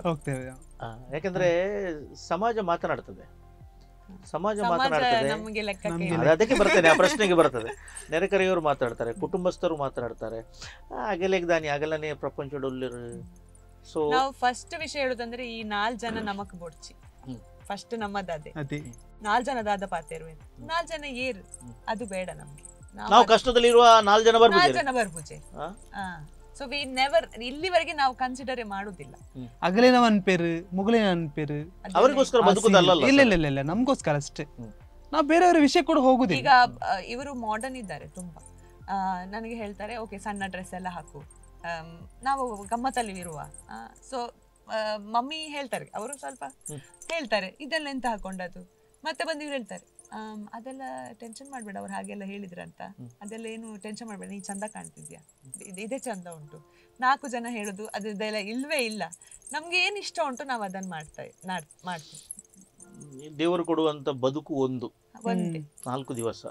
ಹೋಗ್ತೇವೆ. ಯಾಕಂದ್ರೆ ಸಮಾಜ ಮಾತನಾಡ್ತದೆ, ಸಮಾಜ ಮಾತನಾಡ್ತದೆ, ನಮಗೆ ಲೆಕ್ಕಕ್ಕೆ ಅದಕ್ಕೆ ಬರ್ತದೆ, ಆ ಪ್ರಶ್ನೆಗೆ ಬರ್ತದೆ. ನೆರೆಕರೆಯವರು ಮಾತಾಡ್ತಾರೆ, ಕುಟುಂಬಸ್ಥರು ಮಾತಾಡ್ತಾರೆ, ಅಗಲೆಗ್ದಾನಿ ಅಗಲನೇ ಪ್ರಪಂಚದಲ್ಲಿರು. ಸೊ ನಾವು ಫಸ್ಟ್ ವಿಷಯ ಹೇಳುದಂದ್ರೆ ಈ 4 ಜನ ನಮಕ್ ಬೊಡ್ಚಿ ಫಸ್ಟ್ ನಮ್ಮದಾದೆ 4 ಜನ ದಾದ ಪಾತೇರು 4 ಜನ ಏರು ಅದು ಬೇಡ ನಮ್ಗೆ. ನಾವು ಕಷ್ಟದಲ್ಲಿರುವ 4 ಜನ ಬರ್ಬುಜೆ. ಸೊ ವಿ ನೆವರ್, ಇಲ್ಲಿವರೆಗೆ ನಾವು ಕನ್ಸಿಡರ್ ಮಾಡುದಿಲ್ಲ. ಅಗಲಿನವನ್ ಪೇರು ಮುಗಲಿನವನ್ ಪೇರು ಅವರಿಗೋಸ್ಕರ ಬದುಕುದಲ್ಲ. ಇಲ್ಲ ನಮ್ಗೋಸ್ಕರ ಅಷ್ಟೇ. ನಾವು ಬೇರೆಯವರ ವಿಷಯ ಕೂಡ ಹೋಗುದಿಲ್ಲ. ಈಗ ಇವರು ಮಾಡರ್ನ್ ಇದ್ದಾರೆ ತುಂಬಾ. ನನಗೆ ಹೇಳ್ತಾರೆ ಓಕೆ ಸಣ್ಣ ಡ್ರೆಸ್ ಎಲ್ಲ ಹಾಕು, ನಾವು ಗಮ್ಮತ್ತಲ್ಲಿ ಇರುವ. ಸೊ ಮಮ್ಮಿ ಹೇಳ್ತಾರೆ, ಅವರು ಸ್ವಲ್ಪ ಹೇಳ್ತಾರೆ ಇದೆಲ್ಲ ಎಂತ ಹಾಕೊಂಡದ್ದು, ಮತ್ತೆ ಬಂದು ಇವ್ರು ಹೇಳ್ತಾರೆ ಅದೆಲ್ಲ ಟೆನ್ಷನ್ ಮಾಡ್ಬೇಡ, ಅವ್ರು ಹಾಗೆಲ್ಲ ಹೇಳಿದ್ರಂತ, ಅದೆಲ್ಲ ಏನು ಟೆನ್ಷನ್ ಮಾಡ್ಬೇಡ, ನೀ ಚಂದ ಕಾಣ್ತಿದ್ಯಾ, ಇದೇ ಚಂದ ಉಂಟು. 4 ಜನ ಹೇಳುದು ಅದೆಲ್ಲ ಇಲ್ವೇ ಇಲ್ಲ. ನಮ್ಗೆ ಏನ್ ಇಷ್ಟ ಉಂಟು ನಾವು ಅದನ್ನ ಮಾಡ್ತೀವಿ. ದೇವರು ಕೊಡುವಂತ ಬದುಕು ಒಂದು 4 ದಿವಸ.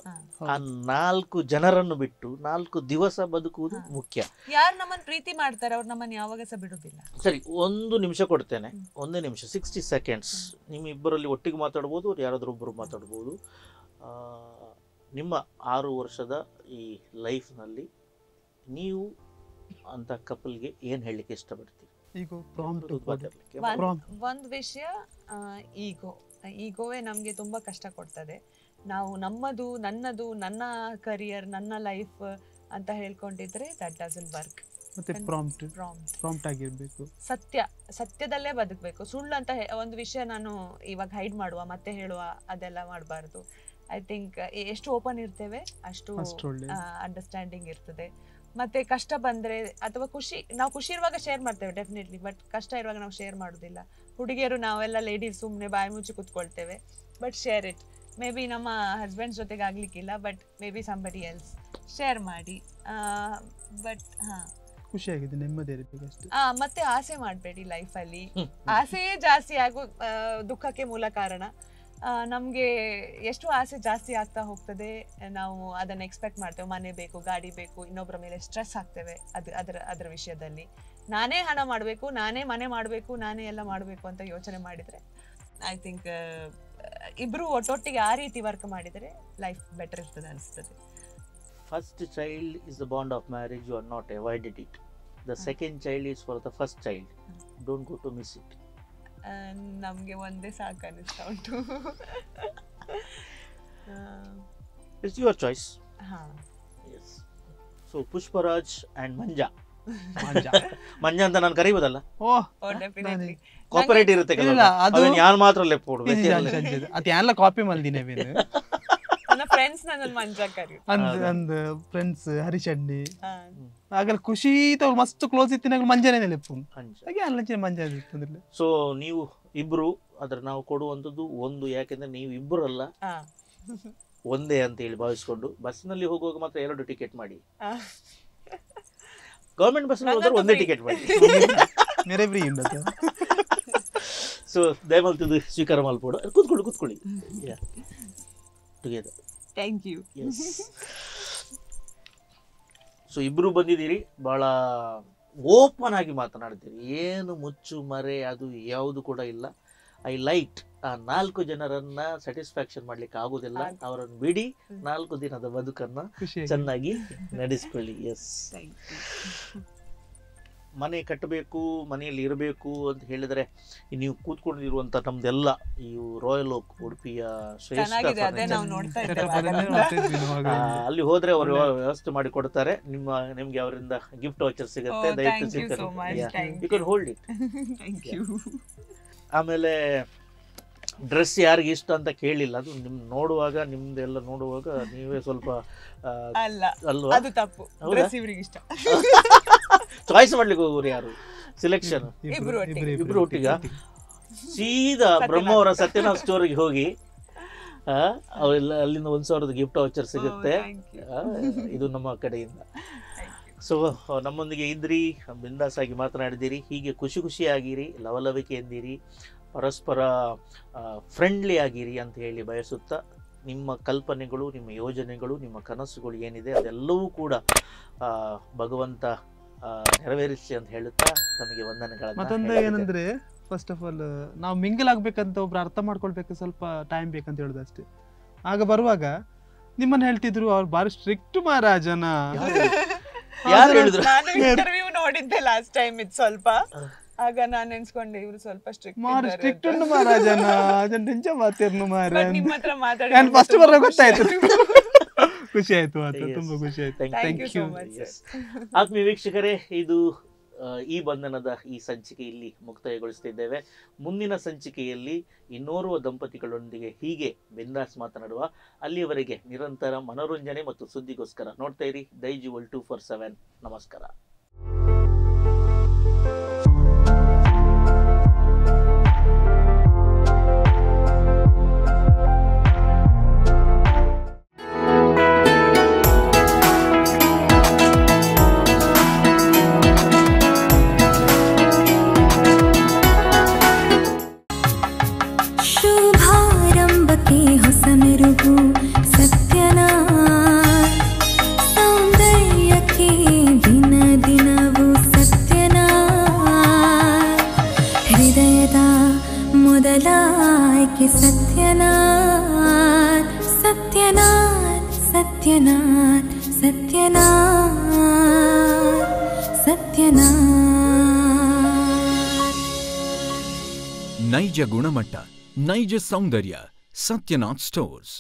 ಆ 4 ಜನರನ್ನು ಬಿಟ್ಟು 4 ದಿವಸ ಬದುಕುವುದು ಮುಖ್ಯ. ಯಾರು ನಮ್ಮನ್ನ ಪ್ರೀತಿ ಮಾಡ್ತಾರೆ ಅವ್ರು ನಮ್ಮನ್ನ ಯಾವಾಗ ಸಹ ಬಿಡುದಿಲ್ಲ. ಸರಿ, 1 ನಿಮಿಷ ಕೊಡ್ತೇನೆ, 1 ನಿಮಿಷ 60 ಸೆಕೆಂಡ್ಸ್. ನಿಮ್ಮ ಇಬ್ಬರಲ್ಲಿ ಒಟ್ಟಿಗೆ ಮಾತಾಡ್ಬೋದು, ಯಾರಾದ್ರೂ ಒಬ್ಬರು ಮಾತಾಡ್ಬೋದು. ನಿಮ್ಮ 6 ವರ್ಷದ ಈ ಲೈಫ್ನಲ್ಲಿ ನೀವು ಅಂತ ಕಪಲ್ಗೆ ಏನು ಹೇಳಲಿಕ್ಕೆ ಇಷ್ಟಪಡ್ತೀರಿ? ಒಂದು ವಿಷಯ, ಈಗೋವೇ ನಮಗೆ ತುಂಬಾ ಕಷ್ಟ ಕೊಡ್ತದೆ. ನಾವು ನನ್ನದು ನನ್ನ ಕರಿಯರ್ ನನ್ನ ಲೈಫ್ ಅಂತ ಹೇಳ್ಕೊಂಡಿದ್ರೆ ದಟ್ ಡಸಂಟ್ ವರ್ಕ್. ಮತ್ತೆ ಪ್ರಾಂಪ್ಟ್ ಆಗಿರ್ಬೇಕು, ಸತ್ಯದಲ್ಲೇ ಬದುಕಬೇಕು. ಸುಳ್ಳು ಅಂತ ಒಂದು ವಿಷಯ ನಾನು ಇವಾಗ ಹೈಡ್ ಮಾಡುವ ಮತ್ತೆ ಹೇಳುವ ಅದೆಲ್ಲ ಮಾಡಬಾರ್ದು. ಐ ಥಿಂಕ್ ಎಷ್ಟು ಓಪನ್ ಇರ್ತೇವೆ ಅಷ್ಟು ಅಂಡರ್ಸ್ಟ್ಯಾಂಡಿಂಗ್ ಇರ್ತದೆ. ಮತ್ತೆ ಕಷ್ಟ ಬಂದ್ರೆ ಅಥವಾ ನಾವು ಖುಷಿ ಇರುವಾಗ ಶೇರ್ ಮಾಡ್ತೇವೆ ಡೆಫಿನೆಟ್ಲಿ, ಬಟ್ ಕಷ್ಟ ಇರುವಾಗ ನಾವು ಶೇರ್ ಮಾಡುದಿಲ್ಲ. ಹುಡುಗಿಯರು ನಾವೆಲ್ಲ ಲೇಡೀಸ್ ಸುಮ್ಮನೆ ಬಾಯಿ ಮುಚ್ಚಿ ಕುತ್ಕೊಳ್ತೇವೆ, but share it. Maybe ನಮ್ಮ ಹಸ್ಬೆಂಡ್ ಜೊತೆಗೆ ಆಗ್ಲಿಕ್ಕಿಲ್ಲ, but maybe somebody else share ಮಾಡಿ. ಬಟ್ ಖುಷಿಯಾಗಿದೆ, ನೆಮ್ಮದಿ ಇರಬೇಕು ಅಷ್ಟೇ. ಮತ್ತೆ ಆಸೆ ಮಾಡಬೇಡಿ ಲೈಫಲ್ಲಿ. ಆಸೆಯೇ ಜಾಸ್ತಿ ಆಗೋ ದುಃಖಕ್ಕೆ ಮೂಲ ಕಾರಣ. ನಮ್ಗೆ ಎಷ್ಟು ಆಸೆ ಜಾಸ್ತಿ ಆಗ್ತಾ ಹೋಗ್ತದೆ, ನಾವು ಅದನ್ನ ಎಕ್ಸ್ಪೆಕ್ಟ್ ಮಾಡ್ತೇವೆ. ಮನೆ ಬೇಕು, ಗಾಡಿ ಬೇಕು, ಇನ್ನೊಬ್ಬರ ಮೇಲೆ ಸ್ಟ್ರೆಸ್ ಆಗ್ತೇವೆ ಅದರ ವಿಷಯದಲ್ಲಿ. ನಾನೇ ಹಣ ಮಾಡಬೇಕು, ನಾನೇ ಮನೆ ಮಾಡಬೇಕು, ನಾನೇ ಎಲ್ಲ ಮಾಡಬೇಕು ಅಂತ ಯೋಚನೆ ಮಾಡಿದ್ರೆ ಐ ಥಿಂಕ್ ಇಬ್ರು ಒಟ್ಟೊಟ್ಟಿಗೆ ಆ ರೀತಿ ವರ್ಕ್ ಮಾಡಿದರೆ ಲೈಫ್ ಬೆಟರ್ ಇರ್ತದೆ ಅನಿಸ್ತದೆ. First child is the bond of marriage, you are not avoided it. The second child is for the first child, don't go to miss it. ನಮ್ಗೆ ಒಂದೇ ಸಾಕು ಅನಿಸ್ತಾ ಉಂಟು. It's your choice. Yes. So Pushparaj and Manja ಅಂತ ನಾನು ಕರೀಬೋದಲ್ಲ? Cooperate ಇರುತ್ತೆ, ಯಾರು ಮಾತ್ರ ಲೆಪ್ ಅದೆಲ್ಲ ಕಾಪಿ ಮಲ್ದಿನೇ ಫ್ರೆಂಡ್ಸ್ ನನ್ನ ಮಂಜಾ ಕರಿ ಅಂದ್ ಫ್ರೆಂಡ್ಸ್ ಹರಿಚಂಡಿ ಆಗಲ್ಲ ಖುಷಿ ಮಸ್ತ್ ಕ್ಲೋಸ್ ಇತ್ತಿನಾಗ ಮಂಜಾನೇ ಲೆಪ್ಪು ಹಾಗೆ ಮಂಜಾ ಇರ್ತದಿಲ್ಲ. ಸೊ ನೀವು ಇಬ್ರು ಅದ್ರ ನಾವು ಕೊಡುವಂಥದ್ದು ಒಂದು, ಯಾಕೆಂದ್ರೆ ನೀವು ಇಬ್ಬರಲ್ಲ ಒಂದೇ ಅಂತ ಹೇಳಿ ಭಾವಿಸ್ಕೊಂಡು ಬಸ್ನಲ್ಲಿ ಹೋಗುವಾಗ ಮಾತ್ರ 2 ಟಿಕೆಟ್ ಮಾಡಿ, ಗವರ್ಮೆಂಟ್ ಬಸ್ ಹೋದ್ರೆ ಒಂದೇ ಟಿಕೆಟ್ ಮಾಡಿ. ಸೊ ದಯಮಾಡ್ತಿದ್ದು ಸ್ವೀಕಾರ ಮಾಡ್ಬೋಡು. ಕೂತ್ಕೊಳ್ಳಿ ಟುಗೆದರ್. Thank you. ಸೊ ಇಬ್ರು ಬಂದಿದ್ದೀರಿ, ಬಹಳ ಓಪನ್ ಆಗಿ ಮಾತನಾಡ್ತೀರಿ, ಏನು ಮುಚ್ಚು ಮರೆ ಅದು ಯಾವುದು ಕೂಡ ಇಲ್ಲ. ಐ ಲೈಟ್ ಆ 4 ಜನರನ್ನ ಸ್ಯಾಟಿಸ್ಫ್ಯಾಕ್ಷನ್ ಮಾಡ್ಲಿಕ್ಕೆ ಆಗುದಿಲ್ಲ, ಅವರನ್ನು ಬಿಡಿ, 4 ದಿನದ ಬದುಕನ್ನ ಚೆನ್ನಾಗಿ ನಡೆಸ್ಕೊಳ್ಳಿ. ಎಸ್. ಮನೆ ಕಟ್ಟಬೇಕು, ಮನೆಯಲ್ಲಿ ಇರಬೇಕು ಅಂತ ಹೇಳಿದರೆ ನೀವು ಕೂತ್ಕೊಂಡಿರುವಂಥ ನಮ್ದೆಲ್ಲ ಈ ರಾಯಲ್ ಓಕ್ ಉಡುಪಿಯ ಶ್ರೇಷ್ಠ ಅಲ್ಲಿ ಹೋದ್ರೆ ಅವರು ವ್ಯವಸ್ಥೆ ಮಾಡಿ ಕೊಡ್ತಾರೆ. ನಿಮ್ಗೆ ಅವರಿಂದ ಗಿಫ್ಟ್ ವಾಚರ್ ಸಿಗುತ್ತೆ, ದಯವಿಟ್ಟು ಯು ಕ್ಯಾನ್ ಹೋಲ್ಡ್ ಇಟ್. ಆಮೇಲೆ ಡ್ರೆಸ್ ಯಾರಿಗೆ ಇಷ್ಟ ಅಂತ ಕೇಳಿಲ್ಲ, ಅದು ನೋಡುವಾಗ ನಿಮ್ದೆಲ್ಲ ನೋಡುವಾಗ ನೀವೇ ಸ್ವಲ್ಪ ಅಲ್ವಾ ಚಾಯ್ಸ್ ಮಾಡ್ಲಿಕ್ಕೆ ಹೋಗೋರು ಯಾರು, ಸಿಲೆಕ್ಷನ್ ಇಬ್ರು ಒಟ್ಟಿಗ ಸೀದಾ ಬ್ರಹ್ಮಾವರ ಸತ್ಯನಾಥ್ ಸ್ಟೋರ್ಗೆ ಹೋಗಿ ಅಲ್ಲಿಂದ 1,000 ಗಿಫ್ಟ್ ವಾಚರ್ ಸಿಗುತ್ತೆ. ಇದು ನಮ್ಮ ಕಡೆಯಿಂದ. ಸೊ ನಮ್ಮೊಂದಿಗೆ ಇದ್ರಿ, ಬಿಂದಾಸ್ ಆಗಿ ಮಾತನಾಡಿದಿರಿ. ಹೀಗೆ ಖುಷಿ ಖುಷಿಯಾಗಿರಿ, ಲವಲವಿಕೆ ಎಂದಿರಿ, ಪರಸ್ಪರ ಫ್ರೆಂಡ್ಲಿ ಆಗಿರಿ ಅಂತ ಹೇಳಿ ಬಯಸುತ್ತಾ, ನಿಮ್ಮ ಕಲ್ಪನೆಗಳು, ನಿಮ್ಮ ಯೋಜನೆಗಳು, ನಿಮ್ಮ ಕನಸುಗಳು ಏನಿದೆ ಅದೆಲ್ಲವೂ ಕೂಡ ಭಗವಂತ ನೆರವೇರಿಸಿ ಅಂತ ಹೇಳುತ್ತಾ ತಮಗೆ ವಂದನೆಗಳನ್ನು. ಮತ್ತೊಂದು ಏನಂದ್ರೆ, ಫಸ್ಟ್ ಆಫ್ ಆಲ್ ನಾವು ಮಿಂಗಲ್ ಆಗ್ಬೇಕಂತ ಒಬ್ರು ಅರ್ಥ ಮಾಡ್ಕೊಳ್ಬೇಕು, ಸ್ವಲ್ಪ ಟೈಮ್ ಬೇಕಂತ ಹೇಳುದು ಅಷ್ಟೇ. ಆಗ ಬರುವಾಗ ನಿಮ್ಮನ್ನ ಹೇಳ್ತಿದ್ರು ಅವ್ರು ಬಾರಿ ಸ್ಟ್ರಿಕ್ಟ್ ಮಹಾರಾಜನ. ಇಂಟರ್ವ್ಯೂ ನೋಡಿದ್ದೆ ಲಾಸ್ಟ್ ಟೈಮ್, ಇದು ಸ್ವಲ್ಪ ಆಗ ನಾನು ಎನ್ಸ್ಕೊಂಡೆ ಇವರು ಸ್ವಲ್ಪ ಸ್ಟ್ರಿಕ್ಟ್ ಉಂಟು ಮಹಾರಾಜನ, ನಿಜ ಮಾತೇರ್ನು ಮಹಾರಾಜ. ನಿಮ್ಮ ಹತ್ರ ಮಾತಾಡಿ ನಾನು ಫಸ್ಟ್ ಬರ ಗೊತ್ತಾಯ್ತು. ಖುಷಿ ಆಯ್ತು, ತುಂಬಾ ಖುಷಿ ಆಯ್ತು. Thank you so much. ಆತ್ಮೀಯ ವೀಕ್ಷಕರೇ, ಇದು ಈ ಬಂಧನದ ಈ ಸಂಚಿಕೆ ಇಲ್ಲಿ ಮುಕ್ತಾಯಗೊಳಿಸ್ತಿದ್ದೇವೆ. ಮುಂದಿನ ಸಂಚಿಕೆಯಲ್ಲಿ ಇನ್ನೋರ್ವ ದಂಪತಿಗಳೊಂದಿಗೆ ಹೀಗೆ ಬಿಂದಾಸ್ ಮಾತನಾಡುವ. ಅಲ್ಲಿಯವರೆಗೆ ನಿರಂತರ ಮನೋರಂಜನೆ ಮತ್ತು ಸುದ್ದಿಗೋಸ್ಕರ ನೋಡ್ತಾ ಇರಿ ದೈಜಿವಲ್ 247. ನಮಸ್ಕಾರ. सत्यनाथ सत्यनाथ सत्यनाथ सत्यनाथ सत्यनाथ ನೈಜ ಗುಣಮಟ್ಟ, ನೈಜ ಸೌಂದರ್ಯ, Satyanath stores.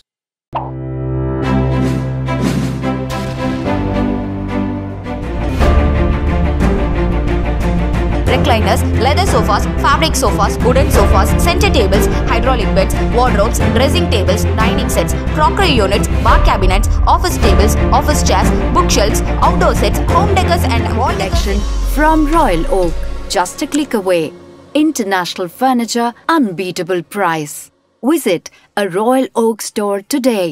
Recliners, leather sofas, fabric sofas, wooden sofas, center tables, hydraulic beds, wardrobes, dressing tables, dining sets, crockery units, bar cabinets, office tables, office chairs, bookshelves, outdoor sets, home decors and wall collection from Royal Oak, just a click away. International furniture, unbeatable price. Visit a Royal Oak store today.